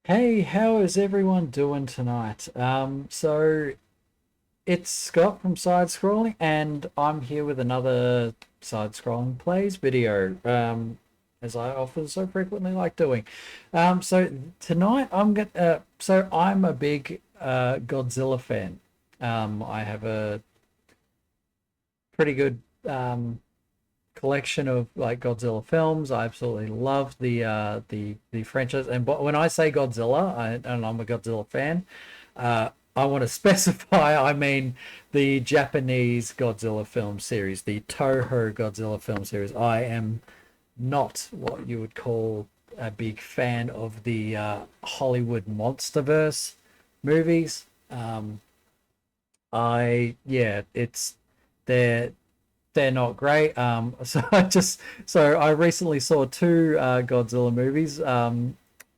Hey, how is everyone doing tonight? So it's Scott from Sidescrolling, and I'm here with another Sidescrolling Plays video, as I often so frequently like doing. So tonight I'm a big Godzilla fan. I have a pretty good collection of like Godzilla films. I absolutely love the franchise. And but when I say Godzilla, and I'm a Godzilla fan, I want to specify. I mean the Japanese Godzilla film series, the Toho Godzilla film series. I am not what you would call a big fan of the Hollywood monsterverse movies. It's they're they're not great. So I recently saw two Godzilla movies,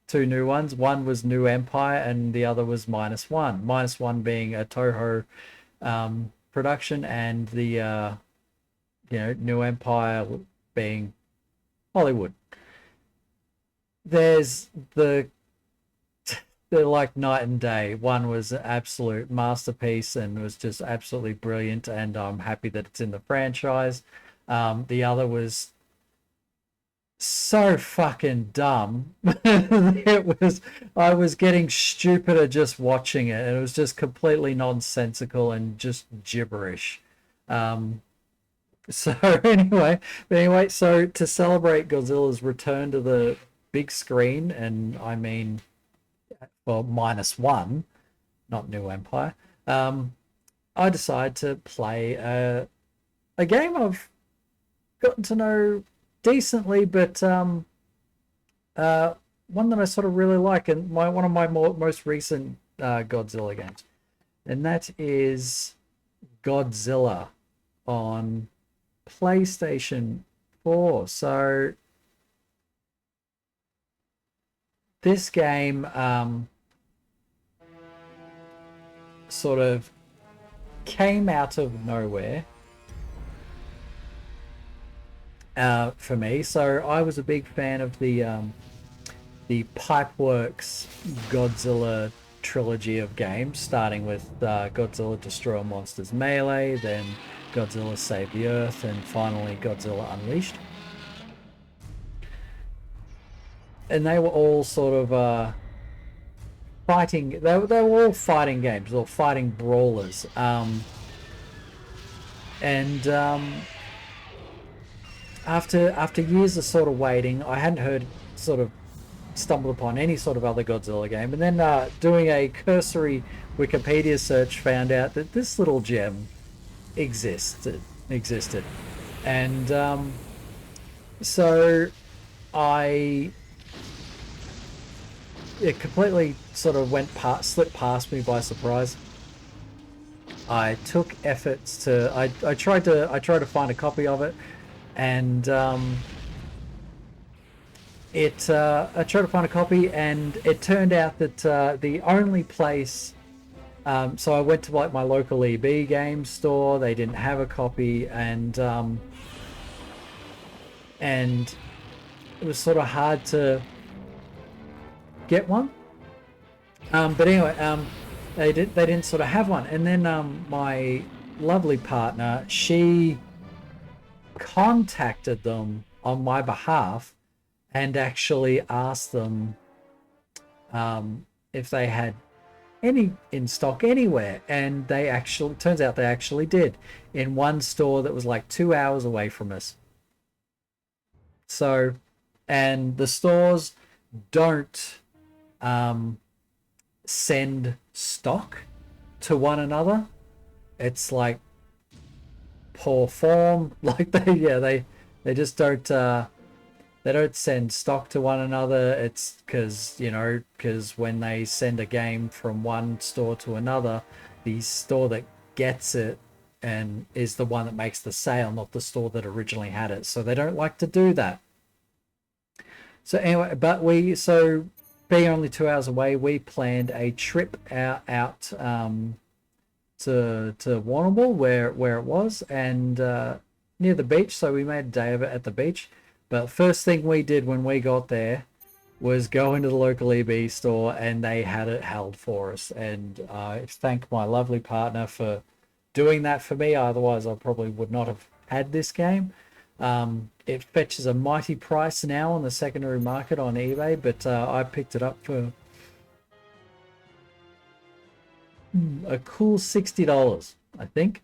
two new ones. One was New Empire, and the other was Minus One. Minus One being a Toho production, and the New Empire being Hollywood. There's they're like night and day. One was an absolute masterpiece and was just absolutely brilliant, and I'm happy that it's in the franchise. The other was so fucking dumb. I was getting stupider just watching it. It was just completely nonsensical and just gibberish. Um, so so to celebrate Godzilla's return to the big screen, and I mean well, Minus One, not New Empire, I decided to play a game I've gotten to know decently, but one that I sort of really like, and one of my most recent Godzilla games, and that is Godzilla on PlayStation 4. So this game sort of came out of nowhere for me. So I was a big fan of the Pipeworks Godzilla trilogy of games, starting with Godzilla Destroy All Monsters Melee, then Godzilla Save the Earth, and finally Godzilla Unleashed. And they were all sort of fighting. They were all fighting games, or fighting brawlers. And after years of sort of waiting, I hadn't heard sort of stumbled upon any sort of other Godzilla game, and then doing a cursory Wikipedia search, found out that this little gem existed, and so I it completely sort of slipped past me by surprise. I took efforts to I tried to find a copy of it, and I tried to find a copy, and it turned out that the only place so I went to like my local EB game store. They didn't have a copy, and it was sort of hard to get one. But anyway, they didn't sort of have one, and then my lovely partner, she contacted them on my behalf and actually asked them if they had any in stock anywhere, and turns out they actually did, in one store that was like 2 hours away from us. So, and the stores don't send stock to one another. It's like poor form. Like they just don't they don't send stock to one another. It's because when they send a game from one store to another, the store that gets it and is the one that makes the sale, not the store that originally had it. So they don't like to do that. So anyway, being only 2 hours away, we planned a trip out to Warrnambool, where it was, and near the beach. So we made a day of it at the beach. But first thing we did when we got there was go into the local EB store and they had it held for us. And I thank my lovely partner for doing that for me. Otherwise, I probably would not have had this game. It fetches a mighty price now on the secondary market on eBay, but I picked it up for a cool $60, I think.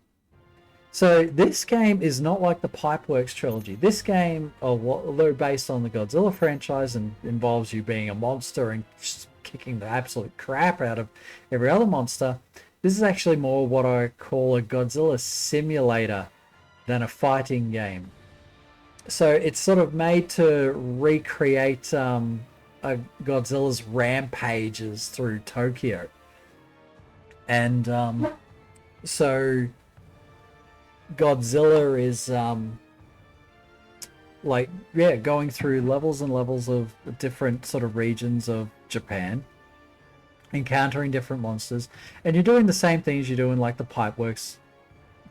So this game is not like the Pipeworks trilogy. This game, although based on the Godzilla franchise and involves you being a monster and just kicking the absolute crap out of every other monster, this is actually more what I call a Godzilla simulator than a fighting game. So it's sort of made to recreate Godzilla's rampages through Tokyo. And so Godzilla is going through levels and levels of different sort of regions of Japan, encountering different monsters, and you're doing the same things you do in like the Pipeworks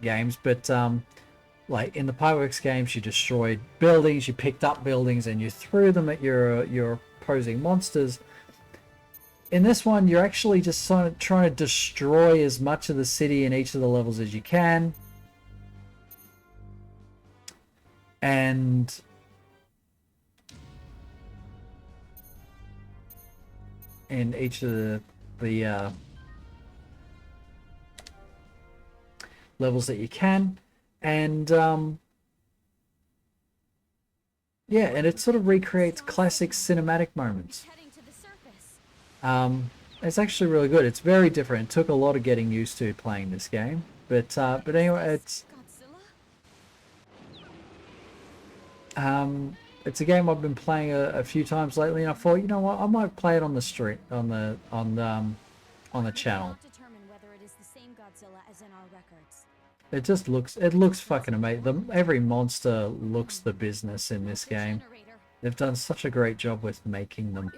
games, but like in the Pipeworks games you destroyed buildings, you picked up buildings and you threw them at your opposing monsters. In this one you're actually just sort of trying to destroy as much of the city in each of the levels as you can. And in each of the levels that you can, and yeah, and it sort of recreates classic cinematic moments. It's actually really good. It's very different. It took a lot of getting used to playing this game, but anyway, it's a game I've been playing a few times lately, and I thought, you know what, I might play it on the stream, on the channel. It looks fucking amazing. Every monster looks the business in this game. They've done such a great job with making them.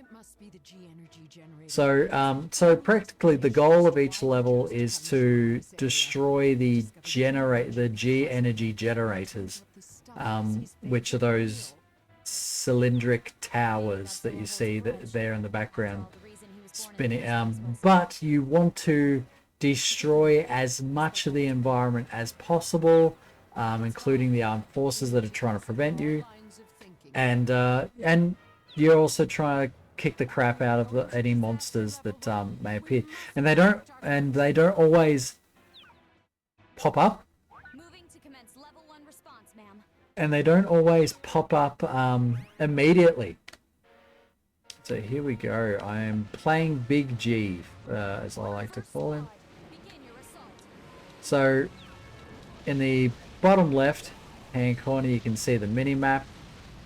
So practically the goal of each level is to destroy the G energy generators, which are those cylindric towers that you see there in the background spinning. But you want to destroy as much of the environment as possible, including the armed forces that are trying to prevent you, and you're also trying to kick the crap out of any monsters that may appear, and they don't always pop up. And they don't always pop up immediately. So here we go. I am playing Big G, as I like to call him. So in the bottom left hand corner you can see the mini map.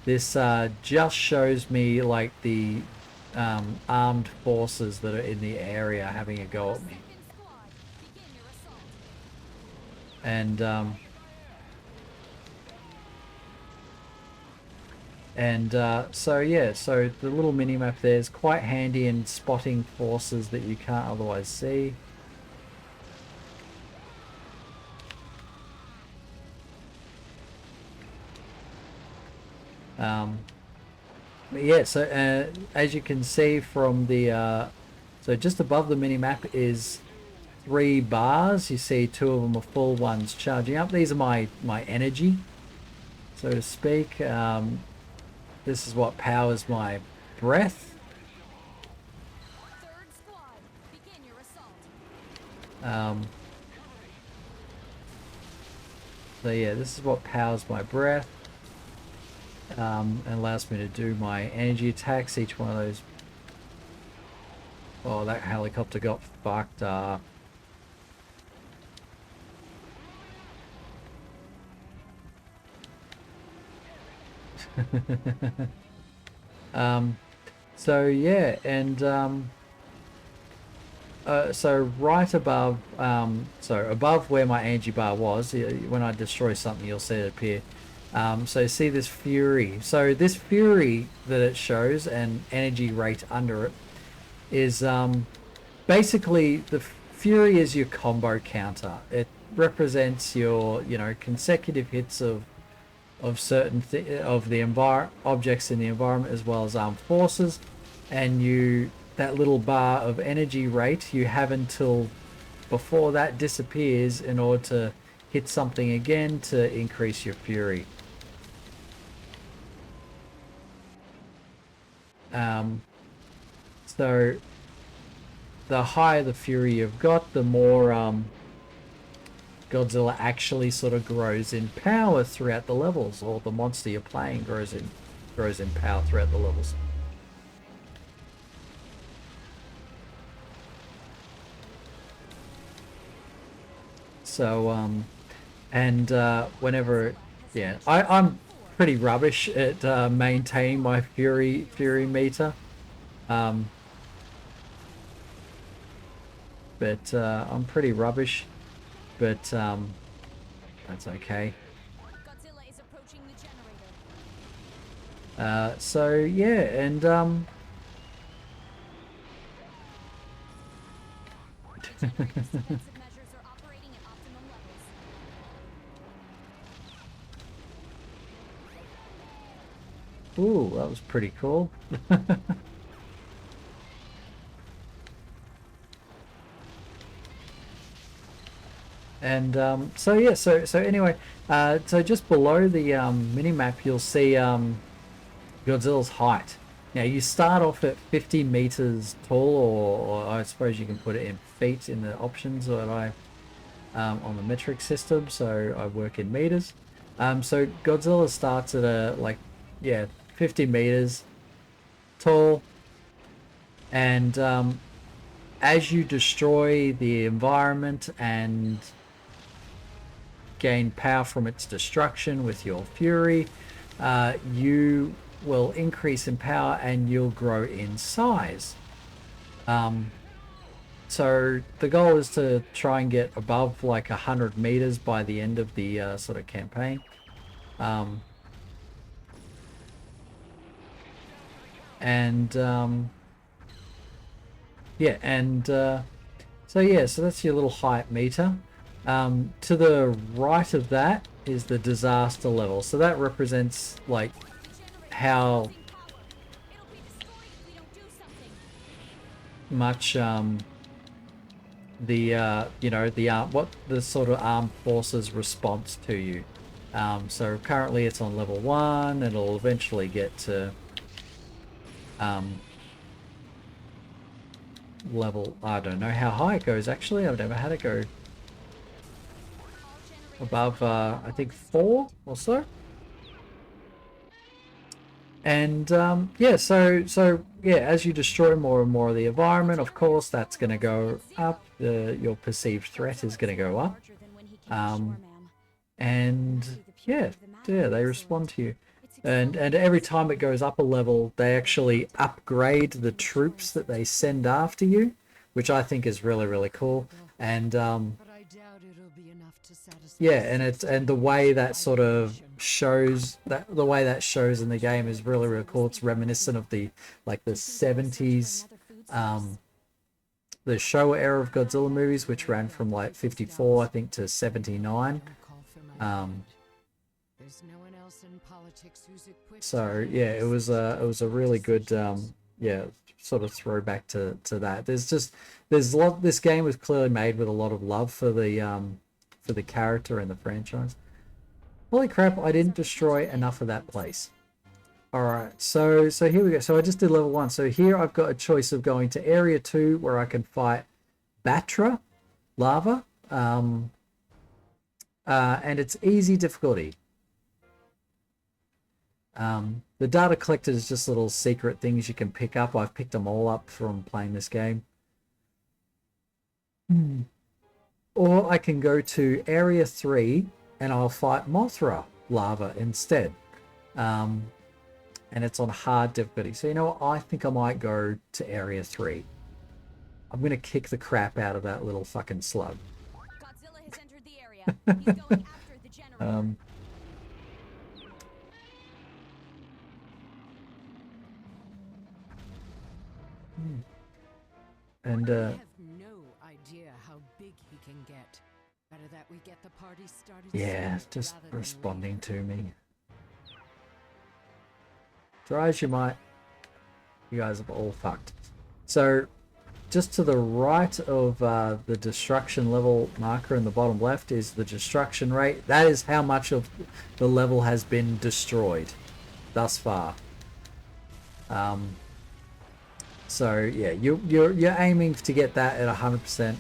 This just shows me like the armed forces that are in the area having a go at me. So yeah, so the little mini map there is quite handy in spotting forces that you can't otherwise see. Yeah, so as you can see from the so just above the mini map is 3 bars. You see 2 of them are full, one's charging up. These are my energy, so to speak. This is what powers my breath. So yeah, this is what powers my breath. And allows me to do my energy attacks. Each one of those. Oh, that helicopter got fucked up. So yeah, and so right above, so above where my energy bar was, when I destroy something you'll see it appear. So see this fury. So this fury that it shows and energy rate under it is basically the fury is your combo counter. It represents your consecutive hits of certain of the objects in the environment as well as armed forces. and that little bar of energy rate, you have until before that disappears in order to hit something again to increase your fury. So the higher the fury you've got, the more Godzilla actually sort of grows in power throughout the levels, or the monster you're playing grows in power throughout the levels. So whenever, yeah, I'm pretty rubbish at maintaining my fury meter, but I'm pretty rubbish, but that's okay. Godzilla is approaching the generator. So yeah, and Defensive measures are operating at optimum levels. ooh, that was pretty cool. And so yeah, so anyway, so just below the mini map, you'll see Godzilla's height. Now you start off at 50 meters tall, or I suppose you can put it in feet in the options that I on the metric system. So I work in meters. So Godzilla starts at a 50 meters tall, and as you destroy the environment and gain power from its destruction with your fury, you will increase in power and you'll grow in size. So the goal is to try and get above like 100 meters by the end of the sort of campaign. Yeah, and so yeah, so that's your little height meter. To the right of that is the disaster level. So that represents like how much what the sort of armed forces response to you. So currently it's on level 1. It'll eventually get to level, I don't know how high it goes actually. I've never had it go above I think 4 or so. And yeah, so yeah, as you destroy more and more of the environment, of course that's going to go up. Your perceived threat is going to go up. And yeah, they respond to you. And every time it goes up a level, they actually upgrade the troops that they send after you, which I think is really, really cool. And yeah, and the way that sort of shows in the game is really, really cool. It's reminiscent of the 70s, the Showa era of Godzilla movies, which ran from like 54 I think to 79. So yeah, it was a really good sort of throwback to that. There's a lot. This game was clearly made with a lot of love for the character and the franchise. Holy crap! I didn't destroy enough of that place. All right, so here we go. So I just did level 1. So here I've got a choice of going to area 2 where I can fight Batra lava, and it's easy difficulty. The data collector is just little secret things you can pick up. I've picked them all up from playing this game. Or I can go to area 3 and I'll fight Mothra lava instead. And it's on hard difficulty. So you know what? I think I might go to area 3. I'm going to kick the crap out of that little fucking slug. Godzilla has entered the area. He's going after the generator. And I have no idea how big he can get. Better that we get the party started. yeah, just responding to me. Try as you might. You guys have all fucked. So, just to the right of the destruction level marker in the bottom left is the destruction rate. That is how much of the level has been destroyed thus far. So yeah, you're aiming to get that at 100%.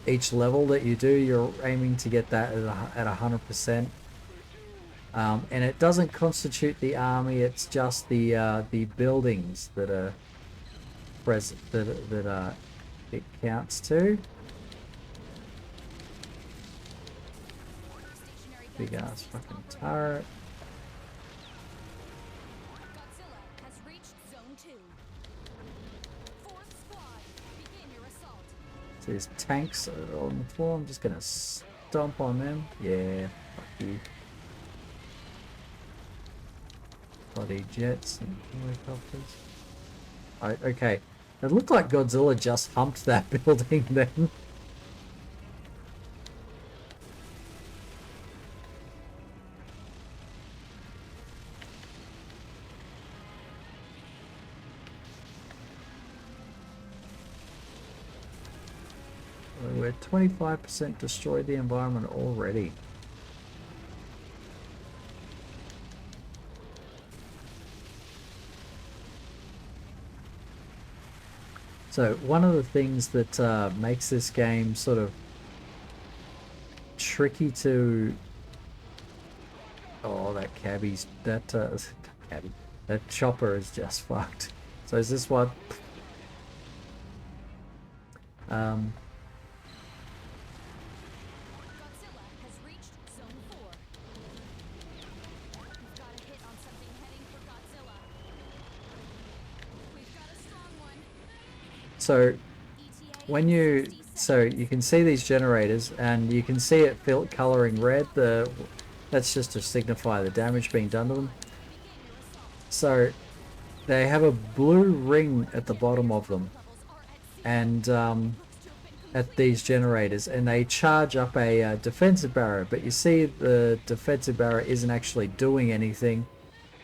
Each level that you do, you're aiming to get that at 100%. And it doesn't constitute the army; it's just the buildings that are present that it counts to. Big ass fucking turret. Godzilla has reached zone 2. Fourth squad, begin your assault. So there's tanks on the floor. I'm just gonna stomp on them. Yeah, fuck you. Bloody jets and helicopters. Okay, it looked like Godzilla just humped that building then. We're 25% destroyed the environment already. So one of the things that makes this game sort of tricky to... Oh, that cabbie's... That cabbie. That chopper is just fucked. So is this what... Godzilla has reached zone 4. We've got a hit on something heading for Godzilla. We've got a strong one. So ETA when you... 60 So you can see these generators and you can see it coloring red. That's just to signify the damage being done to them. So they have a blue ring at the bottom of them and at these generators, and they charge up a defensive barrier, but you see the defensive barrier isn't actually doing anything.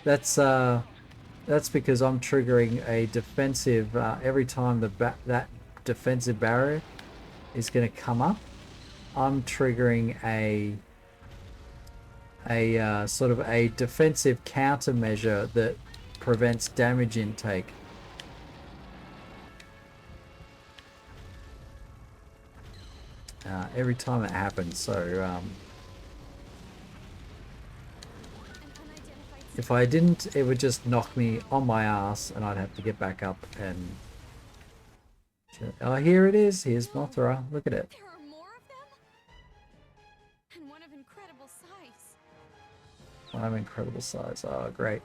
That's because I'm triggering a defensive every time that defensive barrier is going to come up. I'm triggering a sort of a defensive countermeasure that prevents damage intake. Every time it happens. So if I didn't, it would just knock me on my ass and I'd have to get back up and... Oh, here it is. Here's Mothra. Look at it. There are more of them? And one of incredible size. One of incredible size. Oh, great.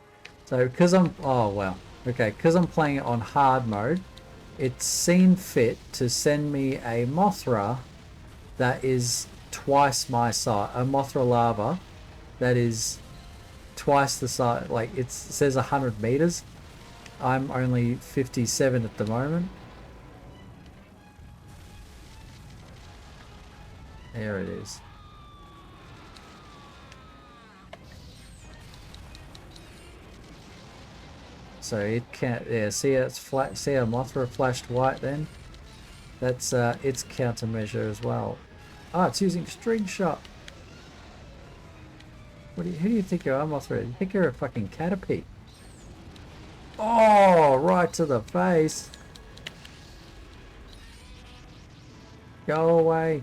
So, because I'm... Oh, wow. Okay, because I'm playing it on hard mode, it's seen fit to send me a Mothra that is twice my size. A Mothra lava that is twice the size. Like, it says 100 meters. I'm only 57 at the moment. There it is. So it can't... Yeah, see how it's flat. See how Mothra flashed white then? That's its countermeasure as well. Oh, it's using string shot. Who do you think you are, Mothra? You think you're a fucking Caterpie? Oh, right to the face. Go away.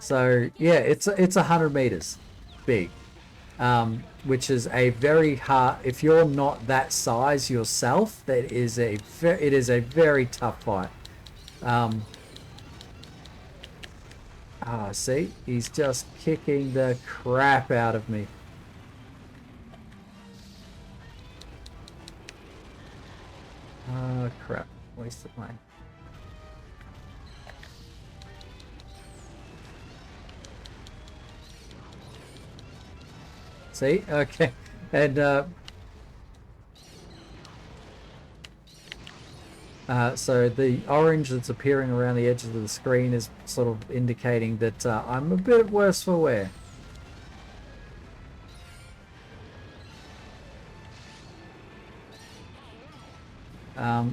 So yeah, it's 100 meters big, which is a very hard. If you're not that size yourself, it is a very tough fight. See, he's just kicking the crap out of me. Oh crap! Wasted mine. See? Okay. And so the orange that's appearing around the edges of the screen is sort of indicating that I'm a bit worse for wear.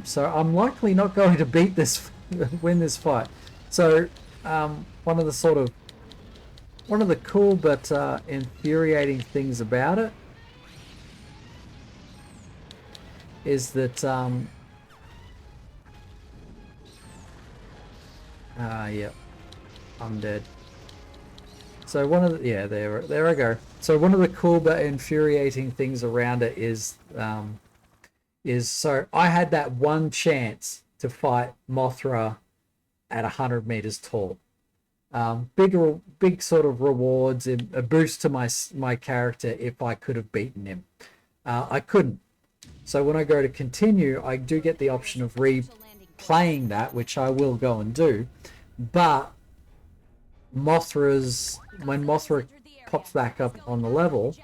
So I'm likely not going to beat this, win this fight. So one of the cool but infuriating things about it is that yeah, I'm dead. So one of the, yeah, there I go. So one of the cool but infuriating things around it is so I had that one chance to fight Mothra at 100 meters tall. Big sort of rewards, a boost to my character if I could have beaten him. I couldn't. So when I go to continue, I do get the option of replaying that, which I will go and do. But when Mothra pops back up on the level,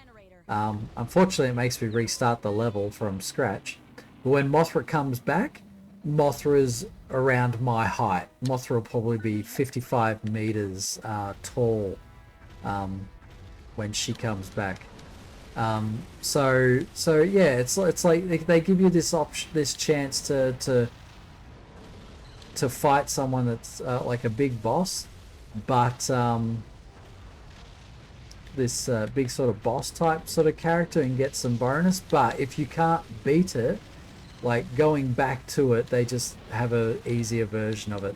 unfortunately it makes me restart the level from scratch. But when Mothra comes back, Mothra's around my height. Mothra will probably be 55 meters tall when she comes back. So yeah, it's like they give you this chance to fight someone that's like a big boss, but this big sort of boss type sort of character, and get some bonus. But if you can't beat it, like going back to it, they just have a easier version of it,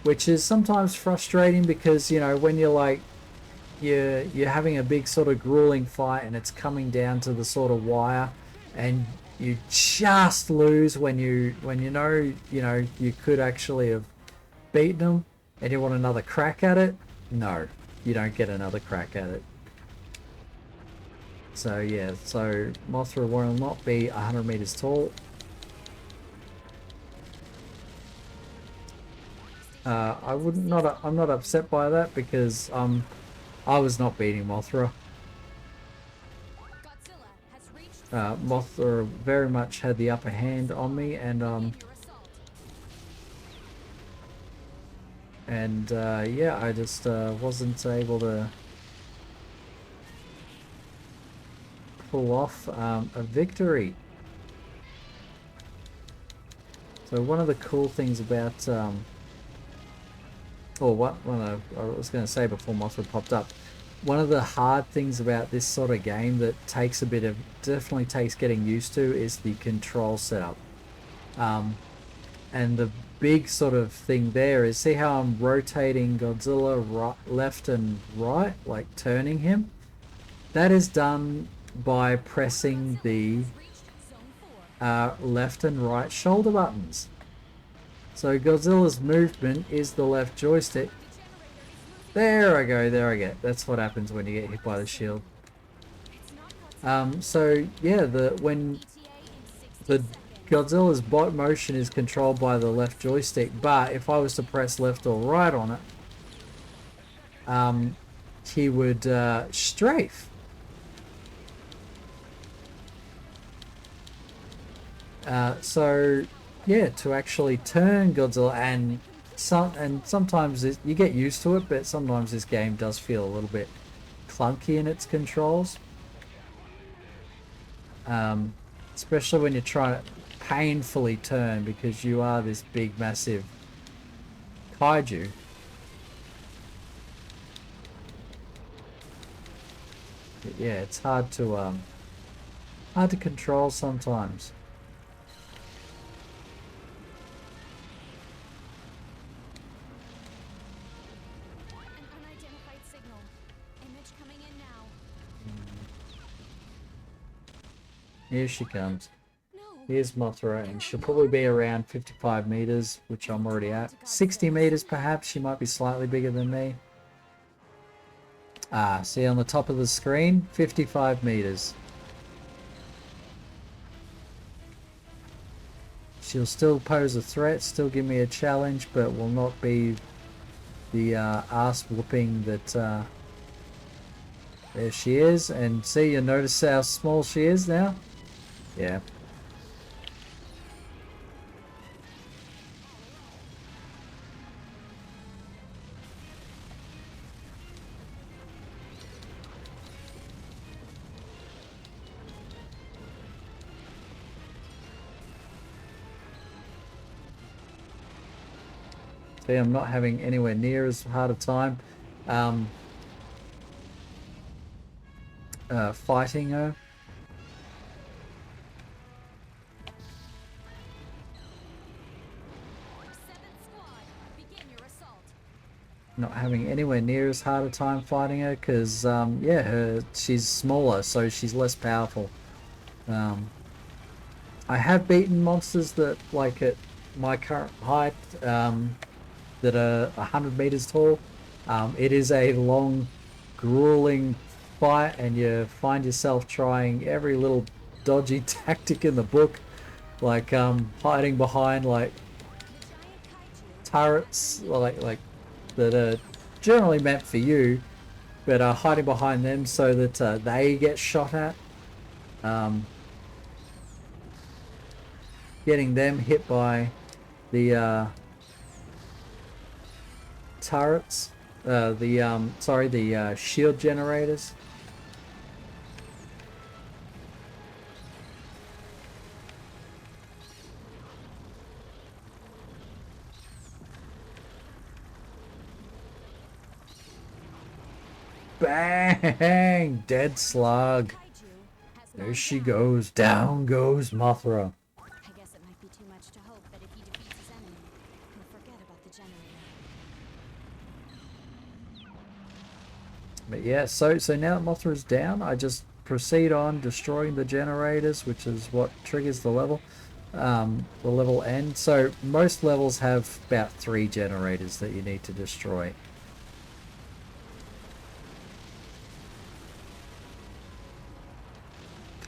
which is sometimes frustrating because, you know, when you're like you're having a big sort of grueling fight and it's coming down to the sort of wire, and you just lose when you know you could actually have beaten them, and you want another crack at it. No, you don't get another crack at it. So yeah, so Mothra will not be 100 meters tall. I'm not upset by that because I was not beating Mothra. Mothra very much had the upper hand on me, and yeah, I just wasn't able to pull off a victory. So one of the cool things about I was going to say before Mothra popped up, one of the hard things about this sort of game that definitely takes getting used to is the control setup. And the big sort of thing there is, see how I'm rotating Godzilla left and right, like turning him? That is done by pressing the left and right shoulder buttons. So Godzilla's movement is the left joystick. There I go, there I get. That's what happens when you get hit by the shield. So yeah, when the Godzilla's bot motion is controlled by the left joystick, but if I was to press left or right on it, he would strafe. So yeah, to actually turn Godzilla, and sometimes you get used to it, but sometimes this game does feel a little bit clunky in its controls, especially when you're trying to painfully turn because you are this big massive kaiju. But yeah, it's hard to control sometimes. Here she comes. Here's Mothra, and she'll probably be around 55 meters, which I'm already at. 60 meters perhaps, she might be slightly bigger than me. See on the top of the screen, 55 meters. She'll still pose a threat, still give me a challenge, but will not be the ass whooping that... there she is, and see, you notice how small she is now? Yeah. See, I'm not having anywhere near as hard a time fighting her. Seventh squad, begin your assault. Not having anywhere near as hard a time fighting her because yeah, she's smaller, so she's less powerful. I have beaten monsters that, like, at my current height, that are 100 meters tall. It is a long, grueling fight, and you find yourself trying every little dodgy tactic in the book, like hiding behind like The giant kaiju turrets, like that are generally meant for you, but hiding behind them so that they get shot at. Getting them hit by the turrets, the shield generators. Bang! Dead slug. kaiju has There gone she down. goes. Down goes Mothra. I guess it might be too much to hope that if he defeats his enemy, he'll forget about the generator. But yeah, so now that Mothra's down, I just proceed on destroying the generators, which is what triggers the level end. So most levels have about 3 generators that you need to destroy.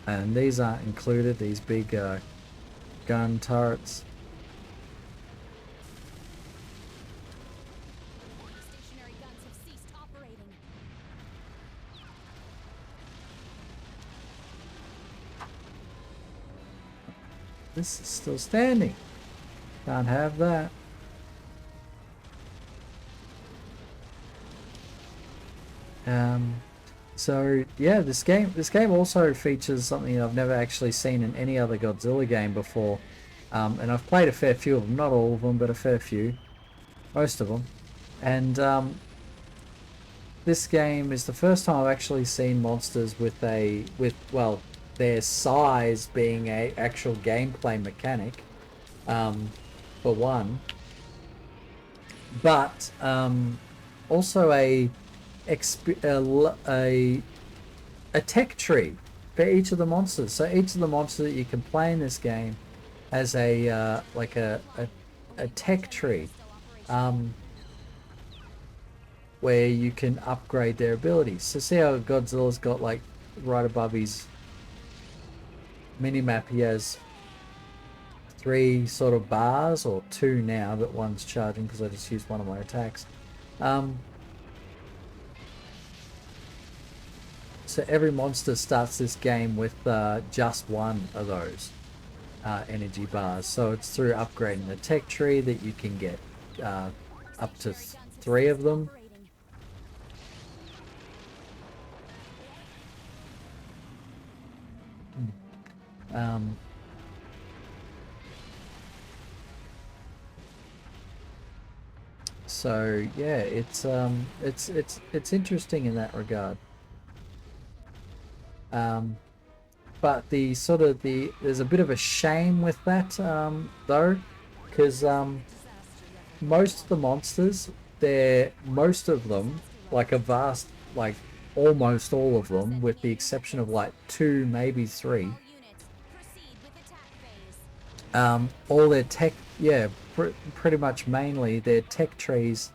And these aren't included, these big gun turrets. Stationary guns have ceased operating. This is still standing. Can't have that. So yeah, this game also features something I've never actually seen in any other Godzilla game before, and I've played a fair few of them, not all of them, but a fair few, most of them, and this game is the first time I've actually seen monsters with their size being a actual gameplay mechanic, for one, but also a tech tree for each of the monsters. So each of the monsters that you can play in this game has a like a tech tree, where you can upgrade their abilities. So see how Godzilla's got, like, right above his minimap, he has 3 sort of bars, or 2 now, but one's charging because I just used one of my attacks. So every monster starts this game with just one of those energy bars. So it's through upgrading the tech tree that you can get up to 3 of them. So yeah, it's interesting in that regard. But there's a bit of a shame with that, though, because most of the monsters, most of them, like almost all of them, with the exception of like 2, maybe 3, all their tech, yeah, pretty much mainly their tech trees.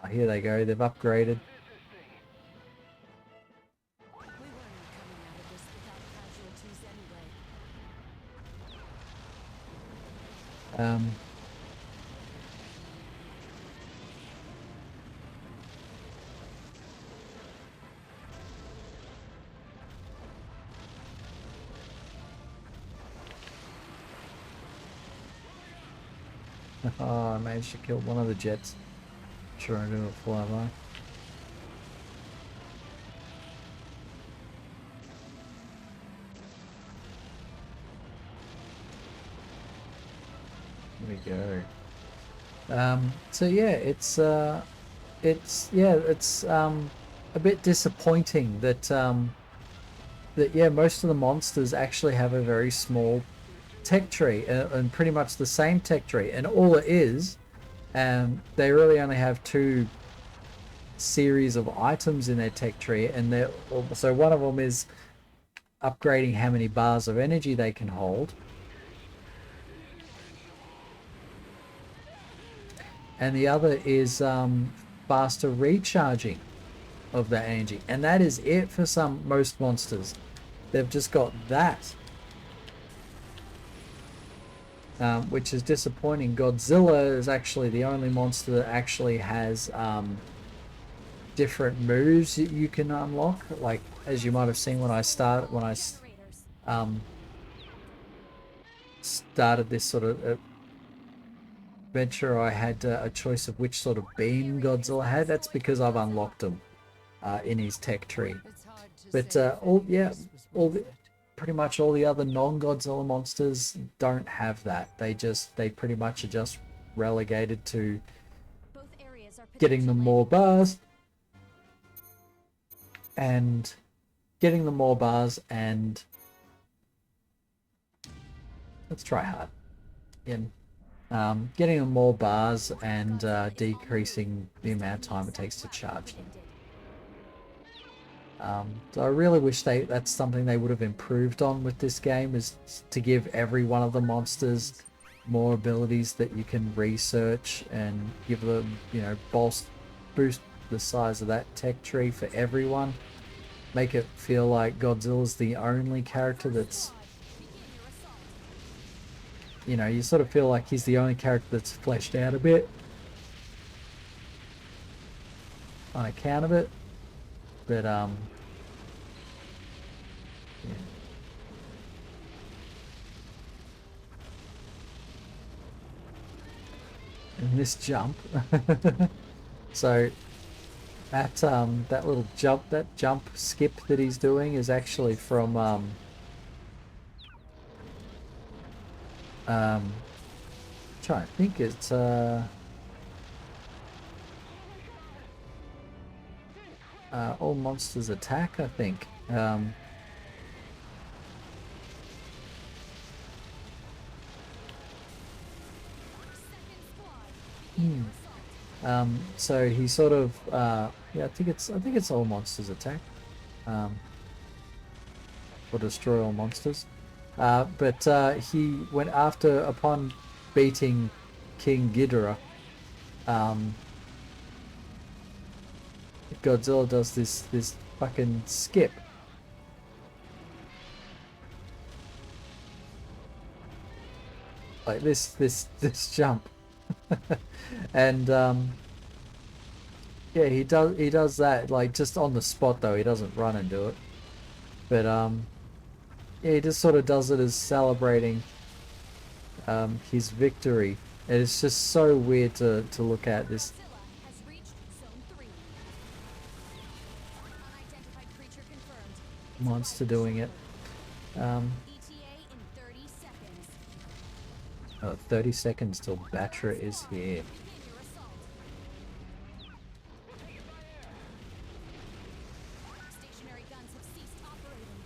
Oh, here they go, they've upgraded. We weren't coming out of this without casualties anyway. Oh, I managed to kill one of the jets. Sure, I do a flyby. There we go. So yeah, it's a bit disappointing that that yeah, most of the monsters actually have a very small tech tree and pretty much the same tech tree, and all it is, they really only have two series of items in their tech tree, and they're so one of them is upgrading how many bars of energy they can hold, and the other is faster recharging of that energy, and that is it for most monsters. They've just got that, which is disappointing. Godzilla is actually the only monster that actually has different moves that you can unlock. Like as you might have seen when I Generators. started this sort of adventure, I had a choice of which sort of beam Godzilla had. That's because I've unlocked them in his tech tree. It's hard to But say all if yeah, this was all worth the it. pretty much all the other non-Godzilla monsters don't have that. They pretty much are just relegated to Both areas are getting them potential more landing bars and getting them more bars and let's try hard. Again, getting them more bars and decreasing the amount of time it takes to charge them. So I really wish that's something they would have improved on with this game, is to give every one of the monsters more abilities that you can research and give them, you know, boost the size of that tech tree for everyone. Make it feel like Godzilla's the only character that's, you know, you sort of feel like he's the only character that's fleshed out a bit on account of it. But yeah. And this jump. So that little jump skip that he's doing is actually from trying to think, it's all monsters attack, I think. So he sort of yeah, I think it's all monsters attack. Or destroy all monsters. But he went after, upon beating King Ghidorah, Godzilla does this fucking skip. Like this jump. And yeah, he does that like just on the spot though. He doesn't run and do it. But yeah, he just sort of does it as celebrating his victory. And it's just so weird to look at this Godzilla has reached zone 3. Unidentified creature confirmed. It's monster arrived. doing it. ETA in 30 seconds. 30 seconds till Batra is here. Begin your assault. Stationary guns have ceased operating.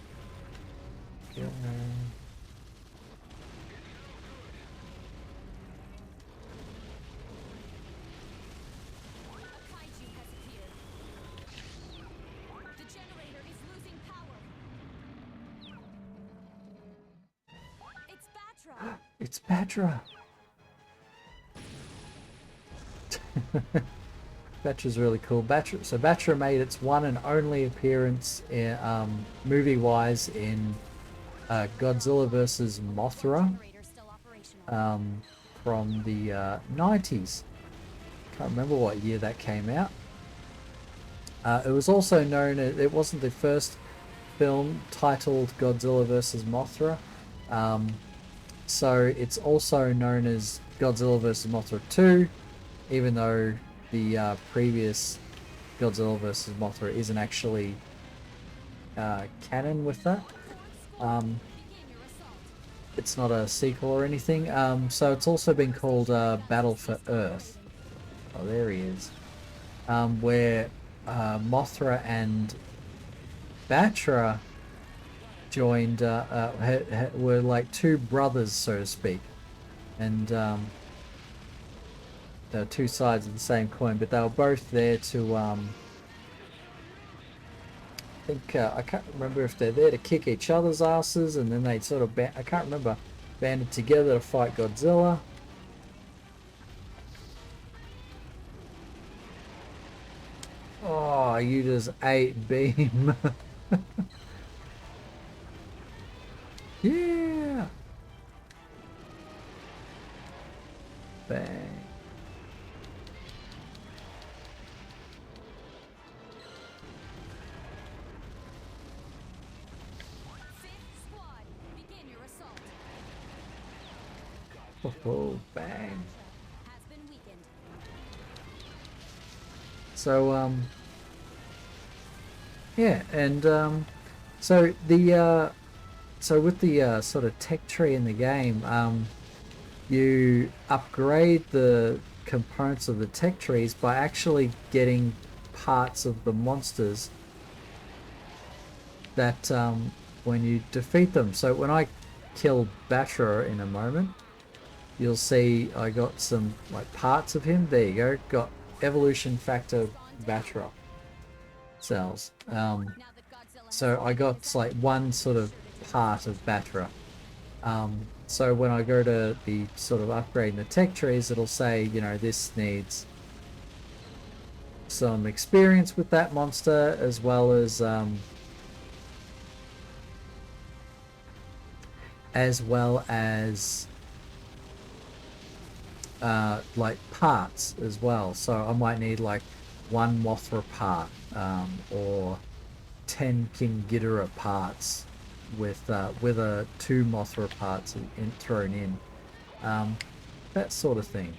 A kaiju has appeared. The generator is losing power. It's Batra. It's Batra. Batra's really cool. So Batra made its one and only appearance in, movie-wise in Godzilla vs. Mothra Generator still operational. from the 90s. Can't remember what year that came out. It was also known as, it wasn't the first film titled Godzilla vs. Mothra. So it's also known as Godzilla vs. Mothra 2, even though the previous Godzilla vs. Mothra isn't actually canon with that. Begin your assault. it's not a sequel or anything. So it's also been called Battle for Earth. Oh, there he is. Where Mothra and Batra joined, were like two brothers, so to speak, and they're two sides of the same coin, but they were both there to I think I can't remember if they're there to kick each other's asses, and then they sort of I can't remember, banded together to fight Godzilla. Oh, you just ate beam. Yeah. Bang. Fifth squad, begin your assault. Oh, bang. Has been weakened. So yeah, and so the so with the sort of tech tree in the game, you upgrade the components of the tech trees by actually getting parts of the monsters that when you defeat them. So when I kill Batra in a moment, you'll see I got some like parts of him. There you go. Got evolution factor Batra cells. Now that Godzilla has So I got like one sort of part of Batra. So when I go to the sort of upgrading the tech trees, it'll say, you know, this needs some experience with that monster, as well as like parts as well. So I might need like one Mothra part, or 10 King Ghidorah parts with a 2 Mothra parts thrown in, that sort of thing.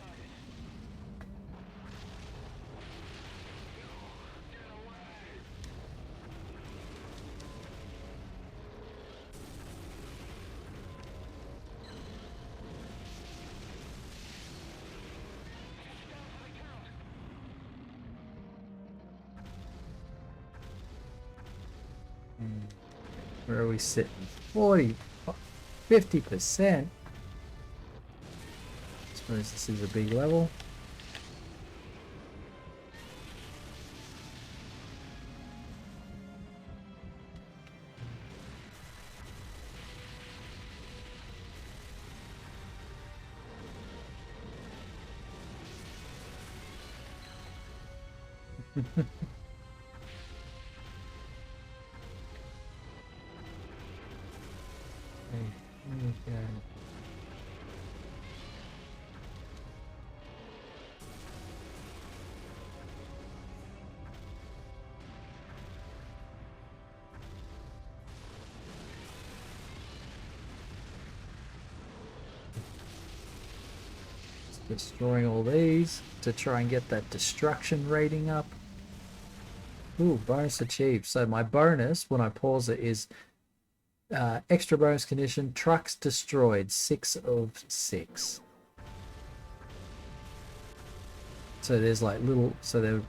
Where are we sitting? 40, 50%. I suppose this is a big level. Okay. Destroying all these to try and get that destruction rating up. Ooh, bonus achieved. So my bonus when I pause it is extra bonus condition, trucks destroyed, 6 of 6. So there's like there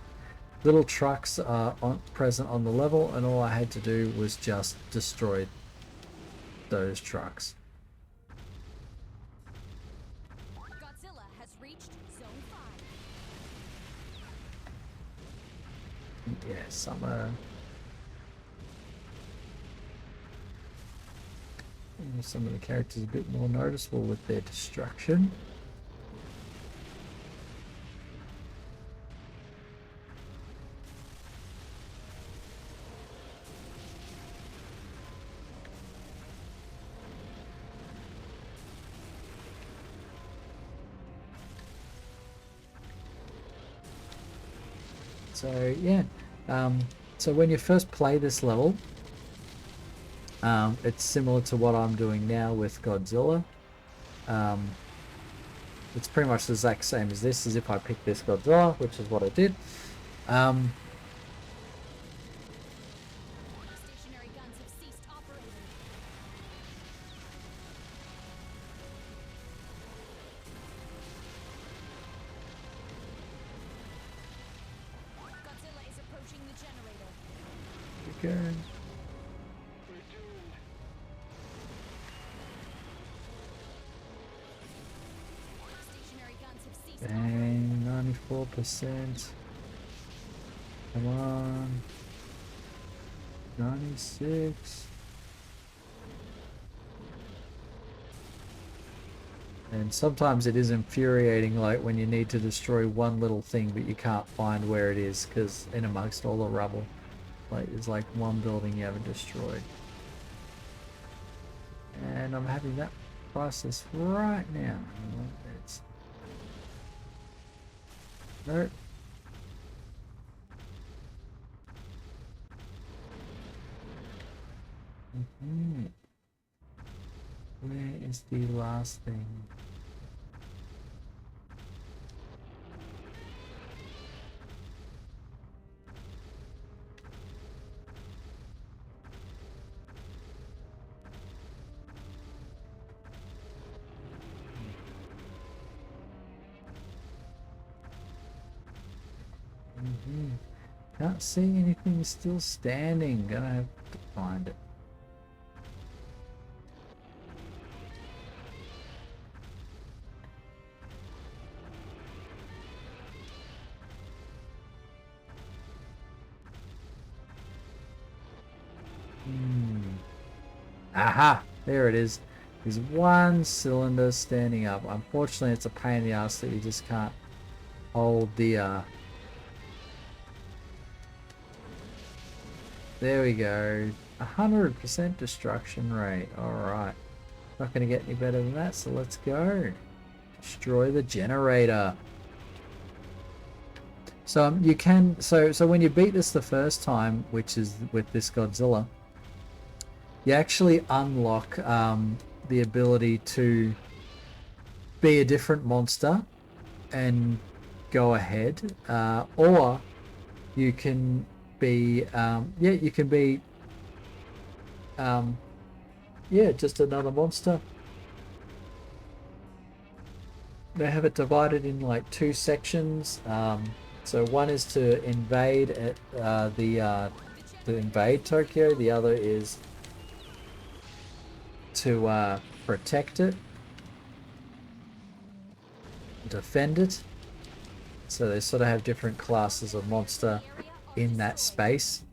little trucks are present on the level, and all I had to do was just destroy those trucks. Godzilla has reached Zone 5. Yeah, some of the characters a bit more noticeable with their destruction. So yeah, so when you first play this level, it's similar to what I'm doing now with Godzilla. It's pretty much the exact same as this, as if I picked this Godzilla, which is what I did. Stationary guns have ceased operating. go. Stationary guns have ceased. Bang, 94%. Come on. 96. And sometimes it is infuriating, like when you need to destroy one little thing but you can't find where it is because in amongst all the rubble, like there's like one building you haven't destroyed. And I'm having that process right now. It's... Nope. Where is the last thing? Can't see anything still standing. Gonna have to find it. Aha! There it is. There's one cylinder standing up. Unfortunately, it's a pain in the ass that you just can't hold the... There we go. 100% destruction rate. Alright. Not going to get any better than that, so let's go. Destroy the generator. So you can... So when you beat this the first time, which is with this Godzilla, you actually unlock the ability to be a different monster and go ahead, or you can be you can be just another monster. They have it divided in like two sections. So one is to invade to invade Tokyo. The other is to protect it, defend it. So they sort of have different classes of monster in that space.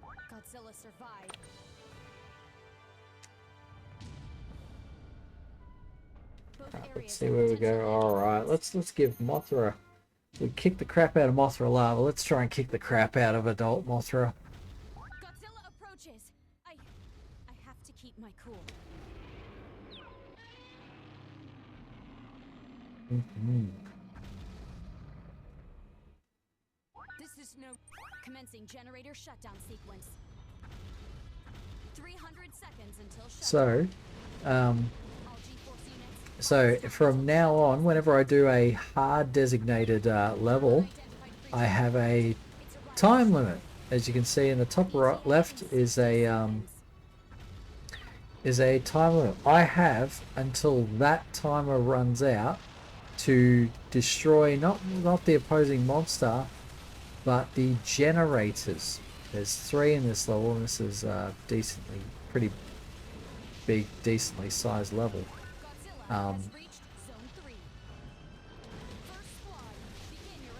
Godzilla survived. Let's see where we go. All right, let's give Mothra. We kicked the crap out of Mothra Lava. Let's try and kick the crap out of adult Mothra. Godzilla approaches. I have to keep my cool. This is no commencing generator shutdown sequence. 300 seconds until shutdown. So from now on, whenever I do a hard designated level, I have a time limit. As you can see in the top right left is a time limit. I have until that timer runs out to destroy not the opposing monster, but the generators. There's 3 in this level, and this is pretty big, decently sized level. Godzilla has reached zone 3. First squad, begin your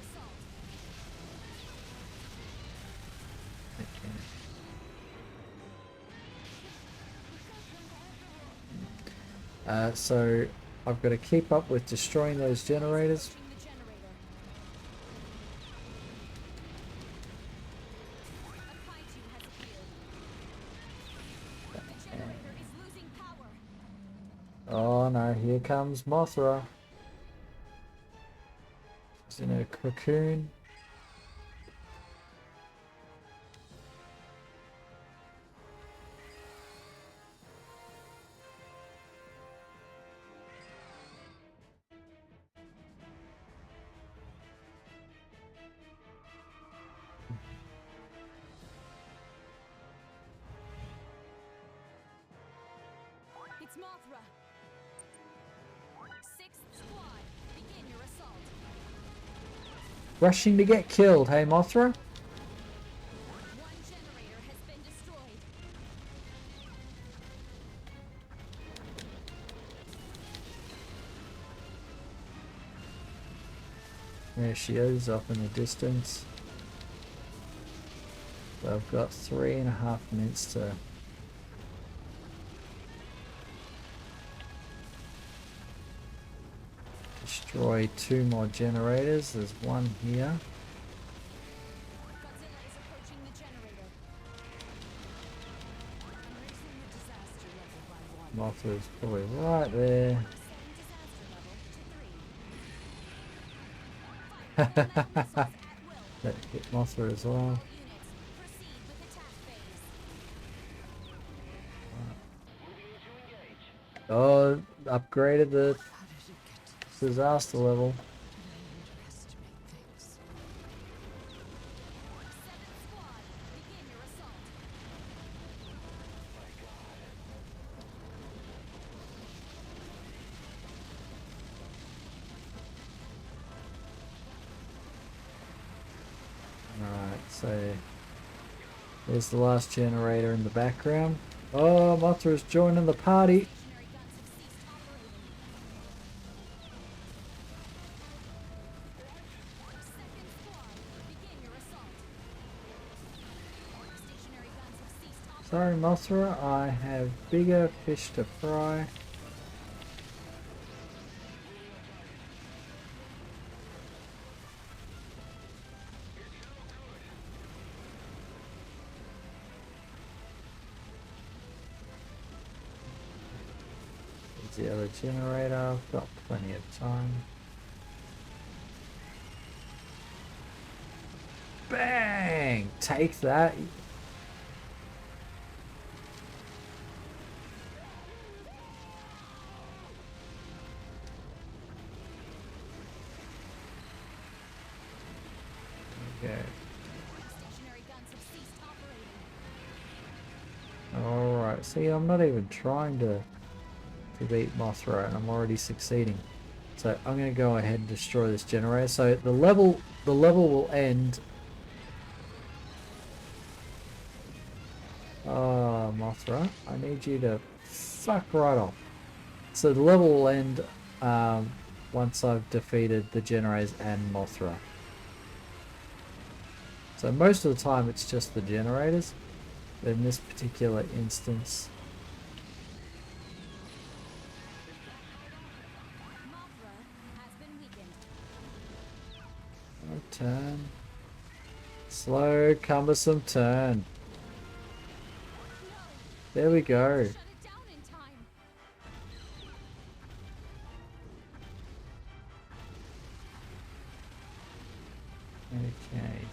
assault. So I've got to keep up with destroying those generators. Approaching the generator. A kaiju has appeared. The generator is losing power. Oh no, here comes Mothra. She's in a cocoon. It's Mothra. 6th squad, begin your assault. Rushing to get killed, hey Mothra? One generator has been destroyed. There she is, up in the distance. So I've got 3.5 minutes to destroy 2 more generators. There's one here. Godzilla is approaching the generator. I'm raising the disaster level by 1. Mothra's probably right there. Setting disaster level to 3. Fire missiles at will. That hit Mothra as well. All units, proceed with attack phase. Oh, upgraded the How did it get to this? disaster level. Did I underestimate things? 7th squad, begin your assault. Alright, so there's the last generator in the background. Oh, Mothra's joining the party. Stationary guns have ceased operating. 2nd squad, begin your assault. Stationary guns have ceased operating. Sorry, Mothra, I have bigger fish to fry. There's the other generator. I've got plenty of time. Bang! Take that. Okay. Stationary guns have ceased operating. Alright, see, I'm not even trying to beat Mothra and I'm already succeeding. So I'm going to go ahead and destroy this generator. So the level will end. Oh, Mothra, I need you to fuck right off. So the level will end once I've defeated the generators and Mothra. So most of the time it's just the generators. But in this particular instance, Mothra has been weakened. turn. Slow, cumbersome turn. There we go. Shut it down in time. Okay,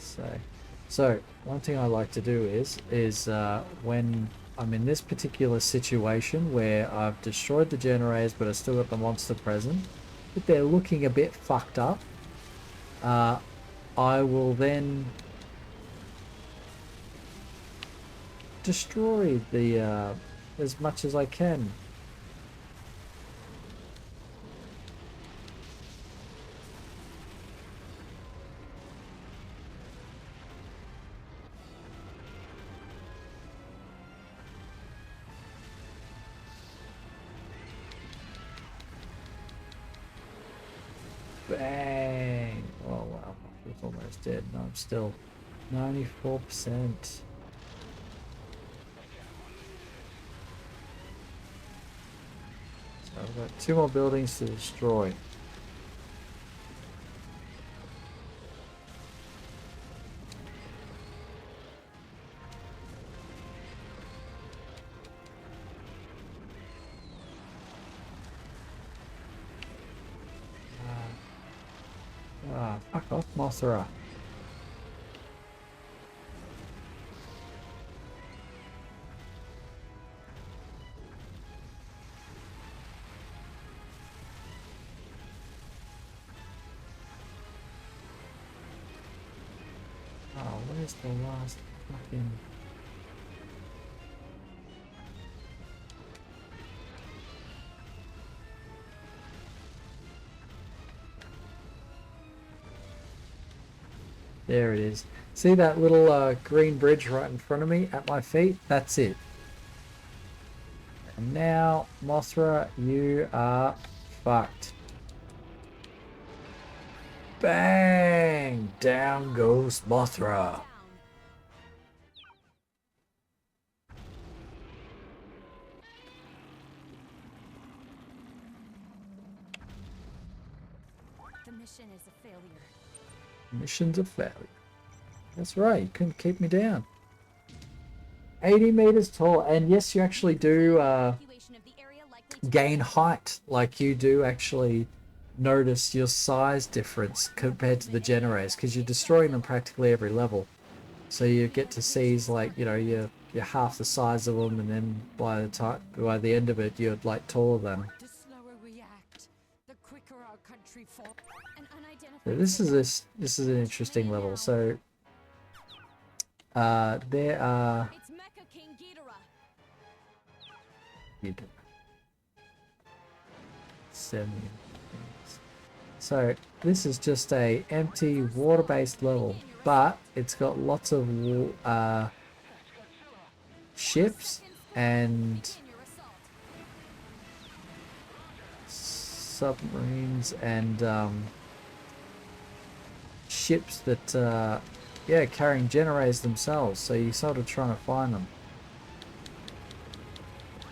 so one thing I like to do is when I'm in this particular situation where I've destroyed the generators but I've still got the monster present, but they're looking a bit fucked up, I will then destroy the as much as I can. Bang! Oh wow, it's almost dead. No, I'm still 94%. So I've got 2 more buildings to destroy. Fuck off, Mothra. Oh, where's the last fucking... There it is. See that little green bridge right in front of me at my feet? That's it. And now, Mothra, you are fucked. Bang! Down goes Mothra. Down. The mission is a failure. Mission's a failure. That's right, you couldn't keep me down. 80 meters tall, and yes, you actually do Evacuation of the area likely to gain height. Like, you do actually notice your size difference compared to the generators, because you're destroying them practically every level. So you get to see, like, you know, you're half the size of them, and then by the end of it, you're like taller than them. The slower we act, the quicker our country falls. an unidentified So this is an interesting level. So there are It's Mecha King Ghidorah. 70 things. So this is just a empty water-based level, but it's got lots of ships and Begin your assault. submarines and ships that yeah, carrying generators themselves, so you're sort of trying to find them.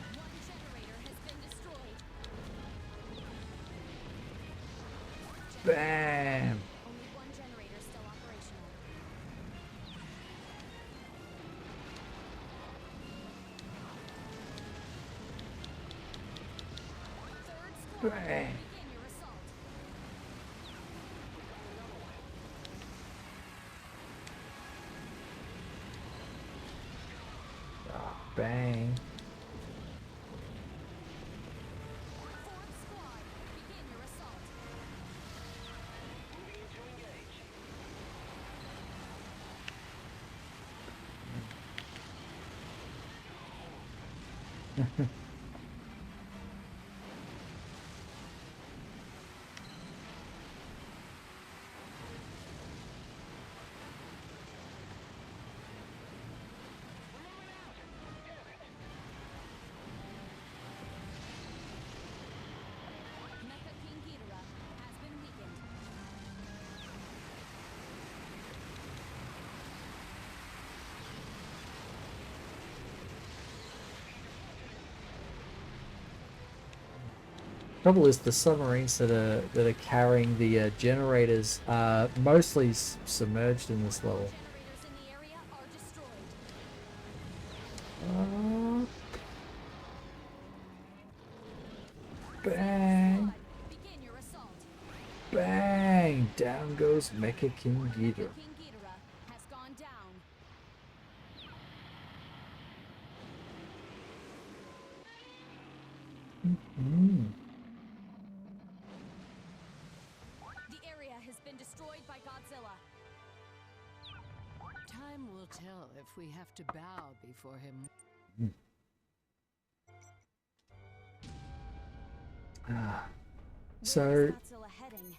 One generator has been destroyed. Bam! Only one generator still operational. Third squad, Bang! begin your assault. Bang! Fourth squad, begin your assault. Mecha King Ghidorah has been weakened. Trouble is, the submarines that are carrying the generators are mostly submerged in this level. Generators in the area are destroyed. Bang! Squad, begin your assault. Bang! Down goes Mecha King Ghidorah. King Ghidorah has gone down. Mm. The area has been destroyed by Godzilla. Time will tell if we have to bow before him. Ah. Where So, is Godzilla heading?